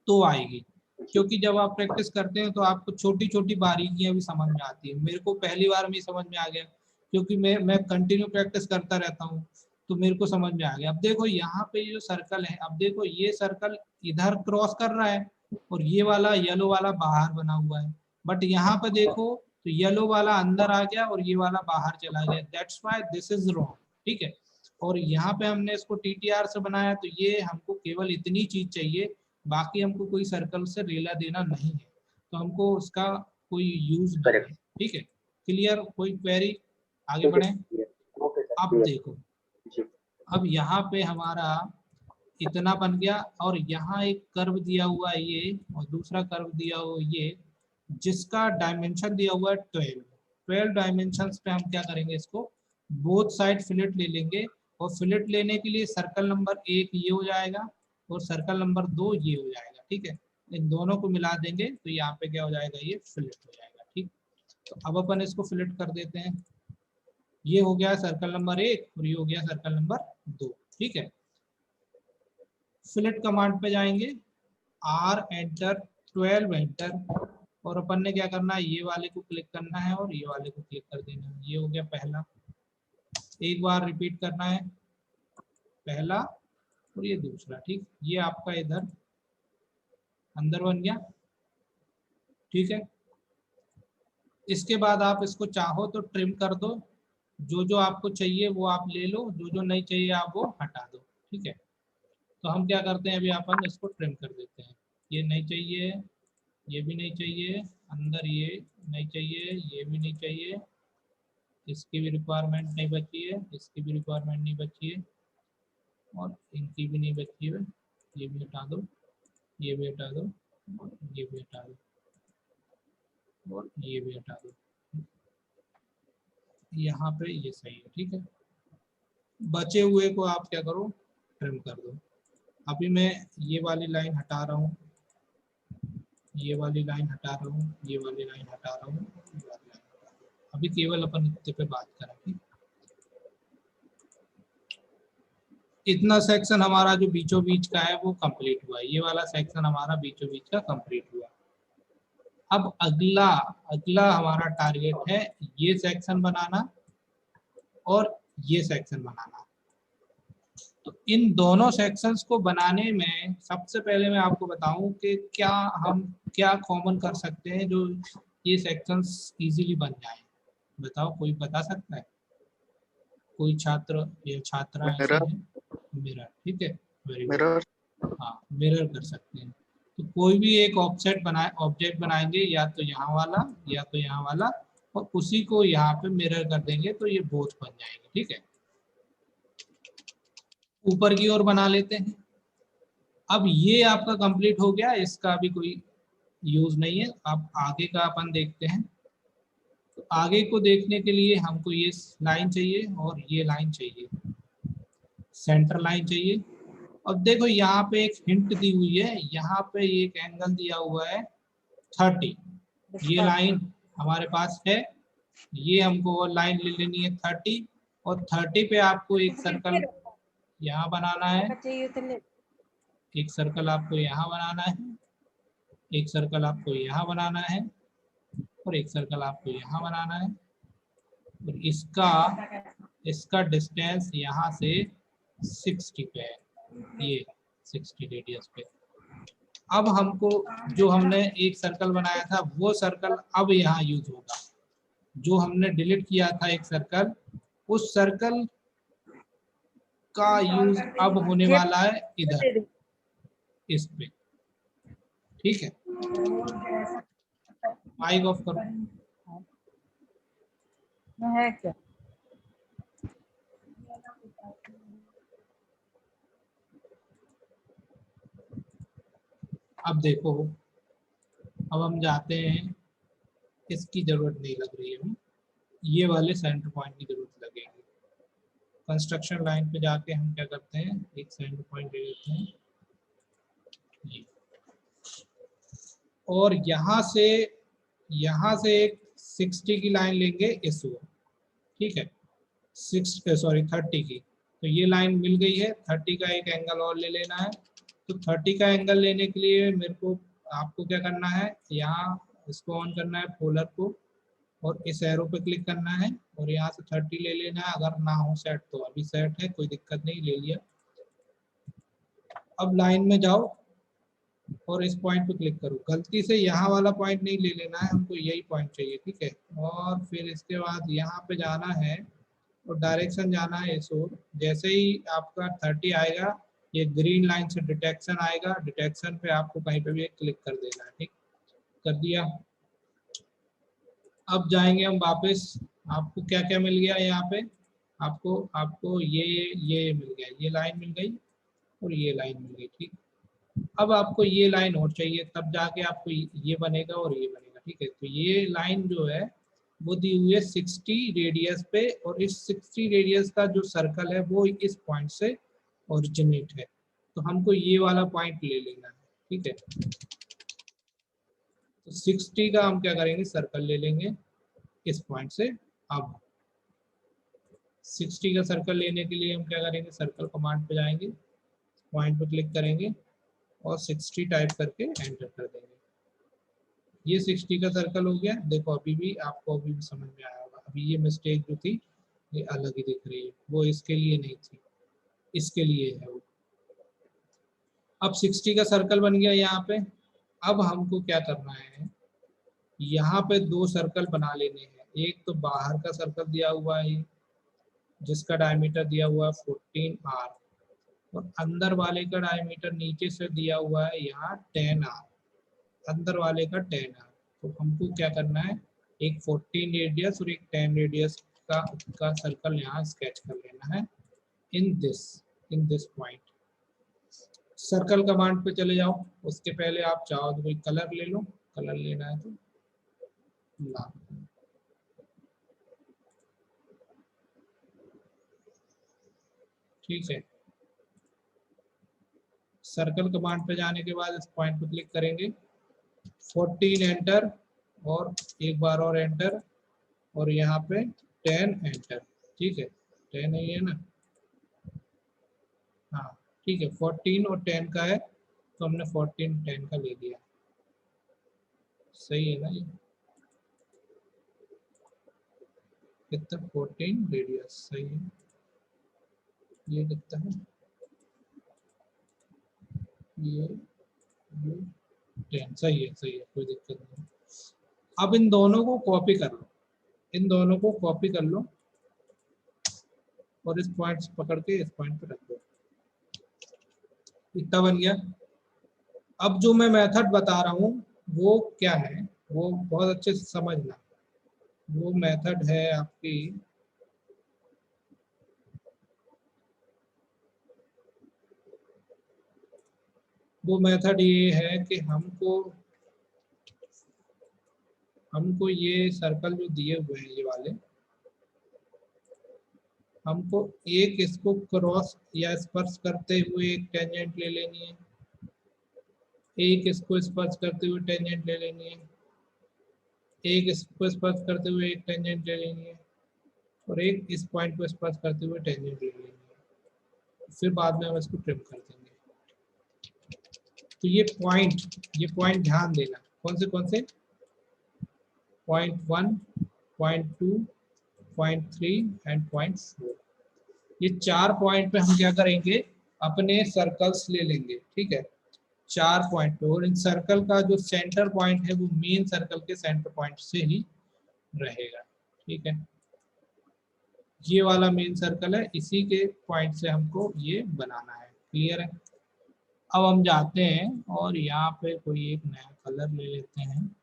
[SPEAKER 1] तो आएगी, क्योंकि जब आप प्रैक्टिस करते हैं तो आपको छोटी छोटी बारीकियां भी समझ में आती है। मेरे को पहली बार में समझ में आ गया, क्योंकि मैं कंटिन्यू प्रैक्टिस करता रहता हूँ, तो मेरे को समझ में आ गया। अब देखो यहाँ पे ये जो सर्कल है, अब देखो ये सर्कल इधर क्रॉस कर रहा है और ये वाला येलो वाला बाहर बना हुआ है। बट यहाँ पे देखो तो येलो वाला अंदर आ गया और ये वाला बाहर चला गया। That's why this is wrong, ठीक है। और यहाँ पे हमने इसको TTR से बनाया, तो ये हमको केवल इतनी चीज चाहिए, बाकी हमको कोई सर्कल से लेना देना नहीं है, तो हमको उसका कोई यूज नहीं है,
[SPEAKER 4] करेक्ट।
[SPEAKER 1] ठीक है। क्लियर? कोई क्वेरी? आगे
[SPEAKER 4] ठीक है।
[SPEAKER 1] बढ़े।
[SPEAKER 4] Okay sir.
[SPEAKER 1] अब
[SPEAKER 4] क्लियर।
[SPEAKER 1] देखो,
[SPEAKER 4] जी।
[SPEAKER 1] अब यहाँ पे हमारा इतना बन गया और यहाँ एक कर्व दिया हुआ है ये, और दूसरा कर्व दिया हुआ ये, जिसका डायमेंशन दिया हुआ है 12 डायमेंशन पे हम क्या करेंगे, इसको बोथ साइड फिलेट ले लेंगे। और फिलेट लेने के लिए सर्कल नंबर 1 ये हो जाएगा और सर्कल नंबर 2 ये हो जाएगा, ठीक है। इन दोनों को मिला देंगे तो यहाँ पे क्या हो जाएगा, ये फिलेट हो जाएगा, ठीक। तो अब अपन इसको फिलेट कर देते हैं। ये हो गया सर्कल नंबर 1 और ये हो गया सर्कल नंबर 2, ठीक है। फिलेट कमांड पे जाएंगे, R एंटर, 12 एंटर, और अपन ने क्या करना है, ये वाले को क्लिक करना है और ये वाले को क्लिक कर देना है। ये हो गया पहला, एक बार रिपीट करना है, पहला और ये दूसरा, ठीक। ये आपका इधर अंदर बन गया, ठीक है। इसके बाद आप इसको चाहो तो ट्रिम कर दो, जो जो आपको चाहिए वो आप ले लो, जो जो नहीं चाहिए आप वो हटा दो, ठीक है। तो हम क्या करते हैं, अभी अपन इसको ट्रिम कर देते हैं। ये नहीं चाहिए, ये भी नहीं चाहिए, अंदर ये नहीं चाहिए, ये भी नहीं चाहिए, इसकी भी रिक्वायरमेंट नहीं बची है, इसकी भी रिक्वायरमेंट नहीं बची है, और इनकी भी नहीं बची है। ये भी हटा दो, ये भी हटा दो, और ये भी हटा दो, और ये भी हटा दो। यहाँ पे ये सही है, ठीक है। बचे हुए को आप क्या करो, ट्रिम कर दो। अभी मैं ये वाली लाइन हटा रहा हूँ, ये वाली लाइन हटा रहा हूँ, ये वाली लाइन हटा रहा हूँ, ये वाली लाइन हटा रहा हूँ। अभी केवल अपन इतने पे बात करेंगे। इतना सेक्शन हमारा जो बीचों बीच का है वो कंप्लीट हुआ, ये वाला सेक्शन हमारा बीचों बीच का कंप्लीट हुआ। अब अगला अगला हमारा टारगेट है ये सेक्शन बनाना और ये सेक्शन बनाना। तो इन दोनों सेक्शंस को बनाने में सबसे पहले मैं आपको बताऊं कि हम क्या कॉमन कर सकते हैं जो ये सेक्शंस इजीली बन जाए। बताओ, कोई बता सकता है? कोई छात्र या छात्रा ऐसे
[SPEAKER 3] मिरर।
[SPEAKER 1] हैं? मिरर, ठीक है, वेरी गुड।
[SPEAKER 3] मिरर।
[SPEAKER 1] हाँ, मिरर कर सकते हैं। तो कोई भी एक ऑब्जेक्ट बनाएंगे, या तो यहाँ वाला या तो यहाँ वाला, और उसी को यहाँ पे मिरर कर देंगे तो ये बोथ बन जाएंगे, ठीक है। ऊपर की ओर बना लेते हैं। अब ये आपका कंप्लीट हो गया, इसका भी कोई यूज नहीं है। अब आगे का अपन देखते हैं। तो आगे को देखने के लिए हमको ये लाइन चाहिए और ये लाइन चाहिए, सेंटर लाइन चाहिए, अब देखो यहाँ पे एक हिंट दी हुई है, यहाँ पे एक एंगल दिया हुआ है 30, ये लाइन हमारे पास है, ये हमको वो लाइन ले लेनी है 30, और 30 पे आपको एक सर्कल यहाँ बनाना है, एक सर्कल आपको यहाँ बनाना है, एक सर्कल आपको यहाँ बनाना है, और एक सर्कल आपको यहाँ बनाना है, और इसका डिस्टेंस यहाँ से 60 पे है, ये 60 रेडियस पे। अब हमको जो हमने एक सर्कल बनाया था वो सर्कल अब यहाँ यूज होगा, जो हमने डिलीट किया था एक सर्कल, उस सर्कल का यूज अब होने वाला है इधर इस पे, ठीक है। माइक ऑफ करो।
[SPEAKER 5] है क्या?
[SPEAKER 1] अब देखो, अब हम जाते हैं, इसकी जरूरत नहीं लग रही है हमें, ये वाले सेंटर पॉइंट की जरूरत लगेगी। कंस्ट्रक्शन लाइन पे जाके हम क्या करते हैं, एक सेंटर पॉइंट ले लेते हैं ये, और यहाँ से एक 60 की लाइन लेंगे इस वो, ठीक है, 30 की, तो ये लाइन मिल गई है। 30 का एक एंगल और ले लेना है, तो 30 का एंगल लेने के लिए मेरे को आपको क्या करना है, यहाँ इसको ऑन करना है फोल्डर को, और इस एरो पे क्लिक करना है, और यहाँ से 30 ले लेना है। अगर ना हो सेट तो अभी सेट है, कोई दिक्कत नहीं, ले लिया। अब लाइन में जाओ और इस पॉइंट पे क्लिक करो, गलती से यहाँ वाला पॉइंट नहीं ले लेना है, हमको यही पॉइंट चाहिए, ठीक है। और फिर इसके बाद यहाँ पे जाना है और डायरेक्शन जाना है इस ओर। जैसे ही आपका 30 आएगा, ये ग्रीन लाइन से डिटेक्शन आएगा, डिटेक्शन पे आपको कहीं पे भी क्लिक कर देना है, ठीक, कर दिया। अब जाएंगे हम वापस, आपको क्या क्या मिल गया यहाँ पे, आपको ये मिल गया, ये लाइन मिल गई और ये लाइन मिल गई, ठीक। अब आपको ये लाइन और चाहिए, तब जाके आपको ये बनेगा और ये बनेगा, ठीक है। तो ये लाइन जो है वो दी हुई है 60 रेडियस पे, और इस 60 रेडियस का जो सर्कल है वो इस पॉइंट से ओरिजिनेट है, तो हमको ये वाला पॉइंट ले लेना है, ठीक है। तो 60 का हम क्या करेंगे, सर्कल ले लेंगे इस पॉइंट से। अब 60 का सर्कल लेने के लिए हम क्या करेंगे, सर्कल कमांड पे जाएंगे, पॉइंट पे क्लिक करेंगे और 60 टाइप करके एंटर कर देंगे। ये 60 का सर्कल हो गया। देखो अभी भी आपको अभी भी समझ में आया होगा, अभी ये मिस्टेक जो थी ये अलग ही दिख रही है, वो इसके लिए नहीं थी, इसके लिए है वो। अब 60 का सर्कल बन गया यहाँ पे। अब हमको क्या करना है, यहाँ पे 2 सर्कल बना लेने हैं। एक तो बाहर का सर्कल दिया हुआ है जिसका डायमीटर दिया हुआ है 14R, और अंदर वाले का डायमीटर नीचे से दिया हुआ है यहाँ 10R, अंदर वाले का 10R। तो हमको क्या करना है, एक 14 रेडियस और एक 10 रेडियस का सर्कल यहाँ स्केच कर लेना है in this point. Circle command पे चले जाओ, उसके पहले आप चाहो तो कोई कलर ले लो, कलर लेना है तो लाल, ठीक है। सर्कल कमांड पे जाने के बाद इस पॉइंट पे क्लिक करेंगे, 14 एंटर, और एक बार और एंटर, और यहाँ पे 10 एंटर, ठीक है। 10 ही है ना, हाँ ठीक है। 14 और 10 का है तो हमने 14 10 का ले लिया, सही है ना। ये कितना, 14 रेडियस, सही है। ये कितना है, ये 10, सही है, कोई दिक्कत नहीं। अब इन दोनों को कॉपी कर लो, इन दोनों को कॉपी कर लो और इस पॉइंट से पकड़ के इस पॉइंट पे रख दो, इतना बन गया। अब जो मैं मेथड बता रहा हूँ वो क्या है, वो बहुत अच्छे से समझना। वो मेथड है आपकी, वो मेथड ये है कि हमको ये सर्कल जो दिए हुए हैं ये वाले, हमको एक इसको क्रॉस या स्पर्श करते हुए एक टेंजेंट ले लेनी है, एक इसको स्पर्श करते हुए टेंजेंट ले लेनी है, एक इसको स्पर्श करते हुए एक टेंजेंट ले लेनी है, और एक इस पॉइंट को स्पर्श करते हुए टेंजेंट ले लेनी है। फिर बाद में हम इसको ट्रिम कर देंगे। तो ये पॉइंट ध्यान देना, कौन से point 1, point 2, point 3 and point 4। ये 4 पॉइंट पे हम क्या करेंगे, अपने सर्कल्स ले लेंगे, ठीक है, 4 पॉइंट पे। और इन सर्कल का जो सेंटर पॉइंट है वो मेन सर्कल के सेंटर पॉइंट से ही रहेगा, ठीक है। ये वाला मेन सर्कल है, इसी के पॉइंट से हमको ये बनाना है, क्लियर है। अब हम जाते हैं और यहाँ पे कोई एक नया कलर ले लेते हैं।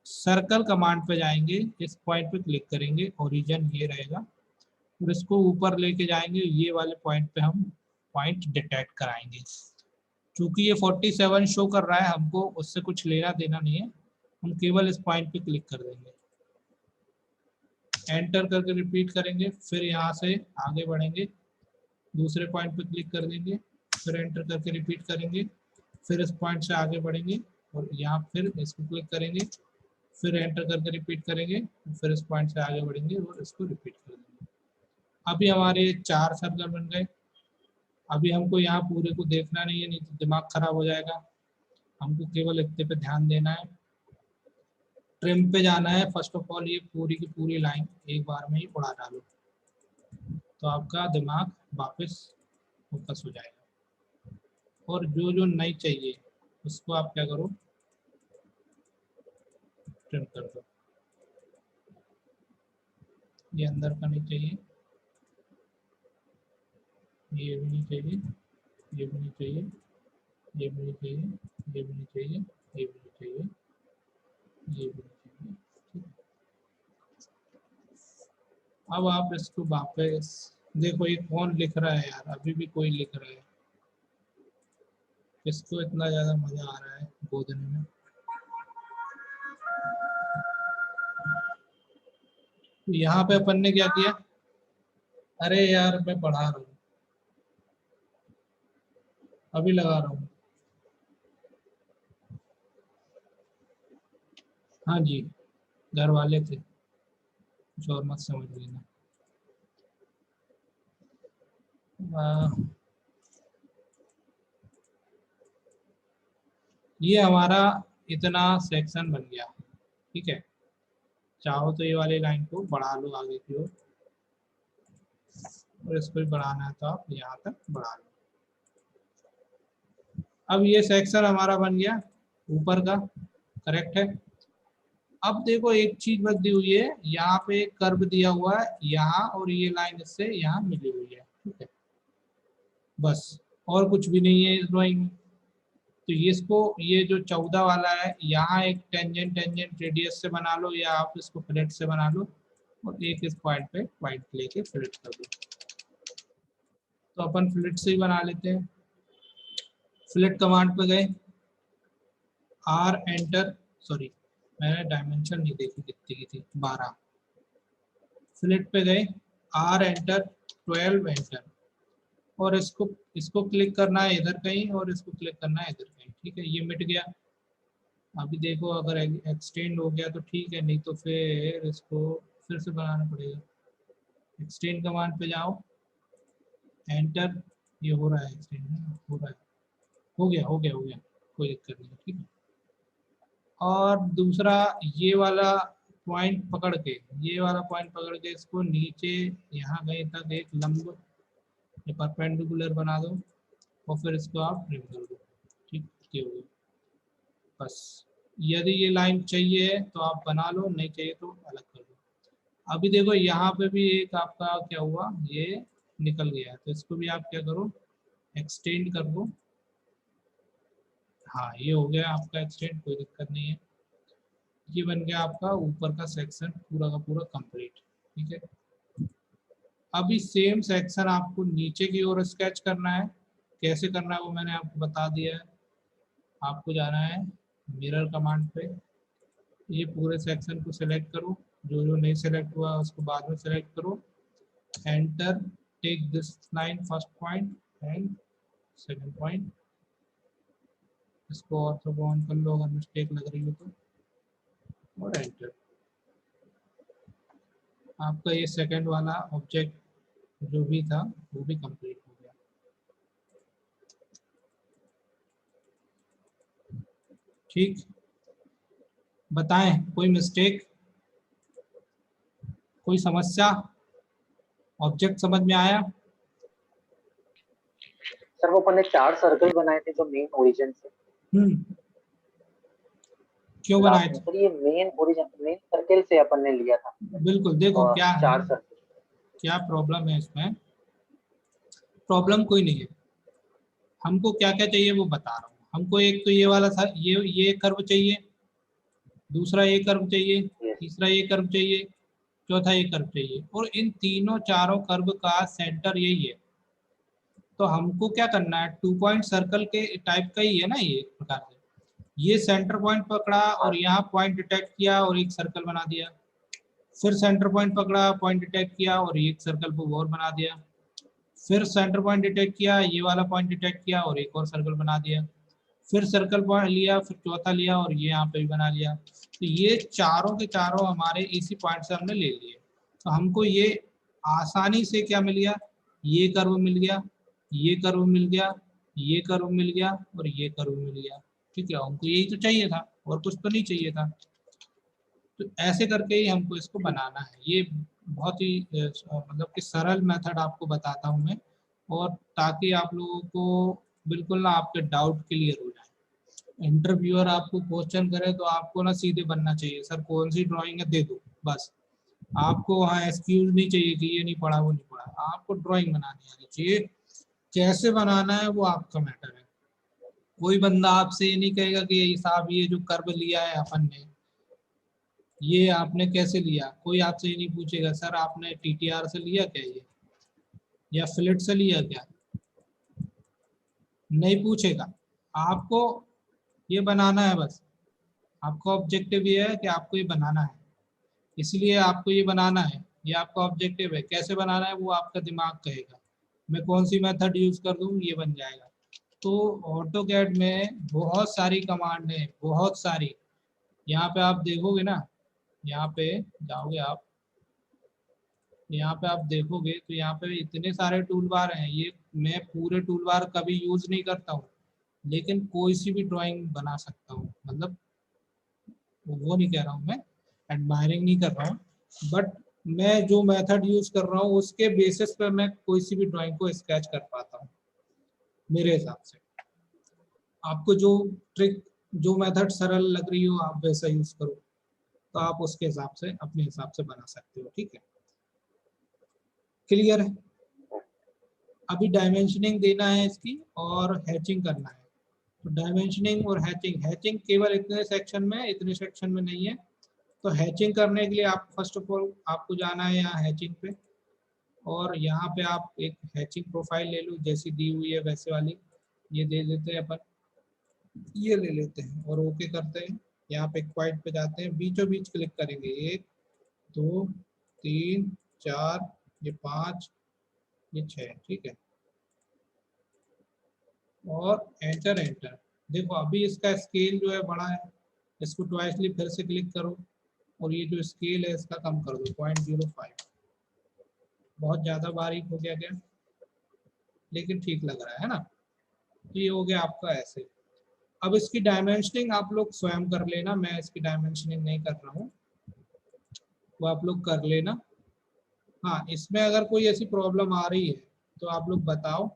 [SPEAKER 1] सर्कल कमांड पे जाएंगे, इस पॉइंट पे क्लिक करेंगे, ओरिजिन ये रहेगा, और इसको ऊपर लेके जाएंगे, ये वाले पॉइंट पे हम पॉइंट डिटेक्ट कराएंगे। चूंकि ये 47 शो कर रहा है, हमको उससे कुछ लेना देना नहीं है, हम केवल इस पॉइंट पे क्लिक कर देंगे, एंटर करके रिपीट करेंगे, फिर यहाँ से आगे बढ़ेंगे, दूसरे पॉइंट पे क्लिक कर देंगे, फिर एंटर करके रिपीट करेंगे, फिर इस पॉइंट से आगे बढ़ेंगे और यहाँ फिर इसको क्लिक करेंगे, फिर एंटर करके रिपीट करेंगे, फिर इस पॉइंट से आगे बढ़ेंगे और इसको रिपीट कर देंगे। अभी हमारे 4 सर्कल बन गए। अभी हमको यहाँ पूरे को देखना नहीं है, नहीं तो दिमाग खराब हो जाएगा, हमको केवल इतने पे ध्यान देना है। ट्रिम पे जाना है, फर्स्ट ऑफ ऑल ये पूरी की पूरी लाइन एक बार में ही उड़ा डालो, तो आपका दिमाग वापस फोकस हो जाएगा। और जो जो नहीं चाहिए उसको आप क्या करो, ट्रिम कर दो। ये अंदर का नहीं चाहिए, ये भी नहीं चाहिए, ये भी नहीं चाहिए, ये भी नहीं चाहिए, ये भी नहीं चाहिए, ये भी नहीं चाहिए, ये भी नहीं चाहिए, ठीक है। अब आप इसको वापस देखो, ये कौन लिख रहा है यार, अभी भी कोई लिख रहा है, इसको इतना ज्यादा मजा आ रहा है बोलने में। यहाँ पे अपन ने क्या किया, अरे यार मैं पढ़ा रहा हूँ, अभी लगा रहा हूँ। हाँ जी, घर वाले थे, कुछ और मत समझ लेना। ये हमारा इतना सेक्शन बन गया, ठीक है। चाहो तो ये वाली लाइन को बढ़ा लो आगे की ओर, और इसको भी बढ़ाना है तो आप यहाँ तक बढ़ा लो। अब ये सेक्शन हमारा बन गया ऊपर का, करेक्ट है। अब देखो एक चीज बच दी हुई है, यहाँ पे एक कर्व दिया हुआ है यहाँ, और ये लाइन इससे यहाँ मिली हुई है, ठीक है, बस और कुछ भी नहीं है इस ड्राइंग में। तो इसको, ये जो 14 वाला है, यहाँ एक टेंजेंट रेडियस से बना लो, या आप इसको फ्लैट से बना लो, और एक इस पॉइंट पे पॉइंट लेके फ्लैट कर दो। तो अपन फ्लैट से ही बना लेते हैं। फ्लैट कमांड पे गए, आर एंटर, सॉरी मैंने डायमेंशन नहीं देखी कितनी की थी, 12। फ्लैट पे गए, आर एंटर, 12 एंटर, और इसको क्लिक करना है इधर कहीं, और इसको क्लिक करना है इधर कहीं, ठीक है। ये मिट गया। अभी देखो अगर एक्सटेंड हो गया तो ठीक है, नहीं तो फिर इसको फिर से बनाना पड़ेगा। एक्सटेंड कमांड पे जाओ, एंटर, ये हो रहा है एक्सटेंड, हो रहा है, हो गया, कोई दिक्कत नहीं, ठीक है। और दूसरा ये वाला पॉइंट पकड़ के, ये वाला पॉइंट पकड़ के इसको नीचे यहाँ कहीं तक एक लंब या परपेंडिकुलर बना दो, और फिर इसको आप ट्रिम कर दो, ठीक है। बस यदि ये लाइन चाहिए तो आप बना लो, नहीं चाहिए तो अलग कर दो। अभी देखो यहाँ पे भी एक आपका क्या हुआ, ये निकल गया, तो इसको भी आप क्या करो, एक्सटेंड कर दो। हाँ ये हो गया आपका एक्सटेंड, कोई दिक्कत नहीं है। ये बन गया आपका ऊपर का सेक्शन पूरा का पूरा कंप्लीट, ठीक है। अभी सेम सेक्शन आपको नीचे की ओर स्केच करना है। कैसे करना है वो मैंने आपको बता दिया है। आपको जाना है मिरर कमांड पे, ये पूरे सेक्शन को सिलेक्ट करो, जो जो नहीं सिलेक्ट हुआ उसको बाद में सिलेक्ट करो, enter, take this line first point and second point, इसको ऑर्थो ऑन कर लो अगर मिस्टेक लग रही हो तो, और एंटर। आपका ये सेकंड वाला ऑब्जेक्ट जो भी था वो भी कंप्लीट हो गया। ठीक, बताएं कोई मिस्टेक, कोई समस्या? ऑब्जेक्ट समझ में आया?
[SPEAKER 4] सर वो अपन ने 4 सर्कल बनाए थे जो मेन ओरिजिन से।
[SPEAKER 1] क्यों बनाए थे?
[SPEAKER 4] सर ये मेन ओरिजिन, मेन सर्कल से अपन ने लिया था।
[SPEAKER 1] बिल्कुल, देखो क्या है,
[SPEAKER 4] 4 सर्कल।
[SPEAKER 1] क्या प्रॉब्लम है इसमें? प्रॉब्लम कोई नहीं है, हमको क्या क्या चाहिए वो बता रहा हूँ। हमको एक तो ये वाला था, ये कर्व चाहिए, दूसरा ये कर्व चाहिए, तीसरा ये कर्व चाहिए, चौथा ये कर्व चाहिए, और इन तीनों चारों कर्व का सेंटर यही है। तो हमको क्या करना है, 2 पॉइंट सर्कल के टाइप का ही है ना ये, एक प्रकार से ये सेंटर पॉइंट पकड़ा और यहाँ पॉइंट डिटेक्ट किया और एक सर्कल बना दिया, फिर सेंटर पॉइंट पकड़ा, पॉइंट डिटेक्ट किया और एक सर्कल को और बना दिया, फिर सेंटर पॉइंट डिटेक्ट किया, ये वाला पॉइंट डिटेक्ट किया और एक और सर्कल बना दिया, फिर सर्कल पॉइंट लिया, फिर चौथा लिया और ये यहाँ पे भी बना लिया। तो ये चारों के चारों हमारे इसी पॉइंट से हमने ले लिए। तो हमको ये आसानी से क्या मिल गया, ये कर्व मिल गया, ये कर्व मिल गया, ये कर्व मिल गया और ये कर्व मिल गया। ठीक है, हमको यही तो चाहिए था और कुछ तो नहीं चाहिए था। तो ऐसे करके ही हमको इसको बनाना है। ये बहुत ही मतलब कि सरल मेथड आपको बताता हूँ मैं, और ताकि आप लोगों को बिल्कुल ना आपके डाउट क्लियर हो जाए। इंटरव्यूअर आपको क्वेश्चन करे तो आपको ना सीधे बनना चाहिए, सर कौन सी ड्राइंग है दे दो, बस। आपको वहाँ एक्सक्यूज नहीं चाहिए कि ये नहीं पढ़ा वो नहीं पढ़ा, आपको ड्राइंग बनानी आनी चाहिए। कैसे बनाना है वो आपका मैटर है। कोई बंदा आपसे ये नहीं कहेगा कि साहब ये जो कर्व लिया है अपन ने, ये आपने कैसे लिया। कोई आपसे ये नहीं पूछेगा सर आपने टीटीआर से लिया क्या ये, या फ्लिट से लिया क्या, नहीं पूछेगा। आपको ये बनाना है बस, आपका ऑब्जेक्टिव ये है कि आपको ये बनाना है, इसलिए आपको ये बनाना है, ये आपका ऑब्जेक्टिव है। कैसे बनाना है वो आपका दिमाग कहेगा, मैं कौन सी मेथड यूज कर दूँ ये बन जाएगा। तो ऑटोकैड में बहुत सारी कमांड है, बहुत सारी। यहाँ पे आप देखोगे ना, यहाँ पे जाओगे आप, यहाँ पे आप देखोगे तो यहाँ पे इतने सारे टूल बार हैं। ये मैं पूरे टूल बार कभी यूज नहीं करता हूँ, लेकिन कोई सी भी ड्राइंग बना सकता हूँ। मतलब वो नहीं कह रहा हूँ मैं, एडमायरिंग नहीं कर रहा हूँ, बट मैं जो मेथड यूज कर रहा हूँ उसके बेसिस पे मैं कोई सी भी ड्राइंग को स्केच कर पाता हूँ मेरे हिसाब से। आपको जो ट्रिक, जो मेथड सरल लग रही हो आप वैसा यूज करो, तो आप उसके हिसाब से अपने हिसाब से बना सकते हो। ठीक है, क्लियर है? अभी डायमेंशनिंग देना है इसकी और हैचिंग करना है। तो डायमेंशनिंग और हैचिंग, हैचिंग केवल इतने सेक्शन में, इतने सेक्शन में नहीं है। तो हैचिंग करने के लिए आप फर्स्ट ऑफ ऑल आपको जाना है यहाँ हैचिंग पे, और यहाँ पे आप एक हैचिंग प्रोफाइल ले लो, जैसी दी हुई है वैसे वाली ये दे देते हैं अपन, ये ले लेते हैं और ओके करते हैं। यहाँ पे क्वाइट पे जाते हैं, बीचों बीच क्लिक करेंगे, 1 2 3 4 ये 5 ये 6, ठीक है, और एंटर एंटर। देखो अभी इसका स्केल जो है बड़ा है, इसको ट्वाइसली फिर से क्लिक करो और ये जो स्केल है इसका कम कर दो 0.05। बहुत ज़्यादा बारीक हो गया क्या, लेकिन ठीक लग रहा है ना। तो ये हो गया आपका ऐसे। अब इसकी डायमेंशनिंग आप लोग स्वयं कर लेना, मैं इसकी डायमेंशनिंग नहीं कर रहा हूँ, वो आप लोग कर लेना। हाँ, इसमें अगर कोई ऐसी प्रॉब्लम आ रही है तो आप लोग बताओ,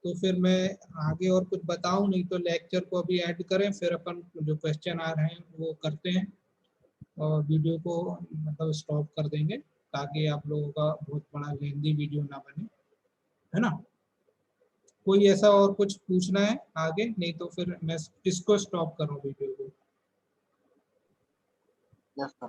[SPEAKER 1] तो फिर मैं आगे और कुछ बताऊं, नहीं तो लेक्चर को अभी ऐड करें, फिर अपन जो क्वेश्चन आ रहे हैं वो करते हैं और वीडियो को मतलब स्टॉप कर देंगे, ताकि आप लोगों का बहुत बड़ा लेंदी वीडियो ना बने, है ना। कोई ऐसा और कुछ पूछना है आगे, नहीं तो फिर मैं इसको स्टॉप करूँ वीडियो को।
[SPEAKER 3] Yes sir.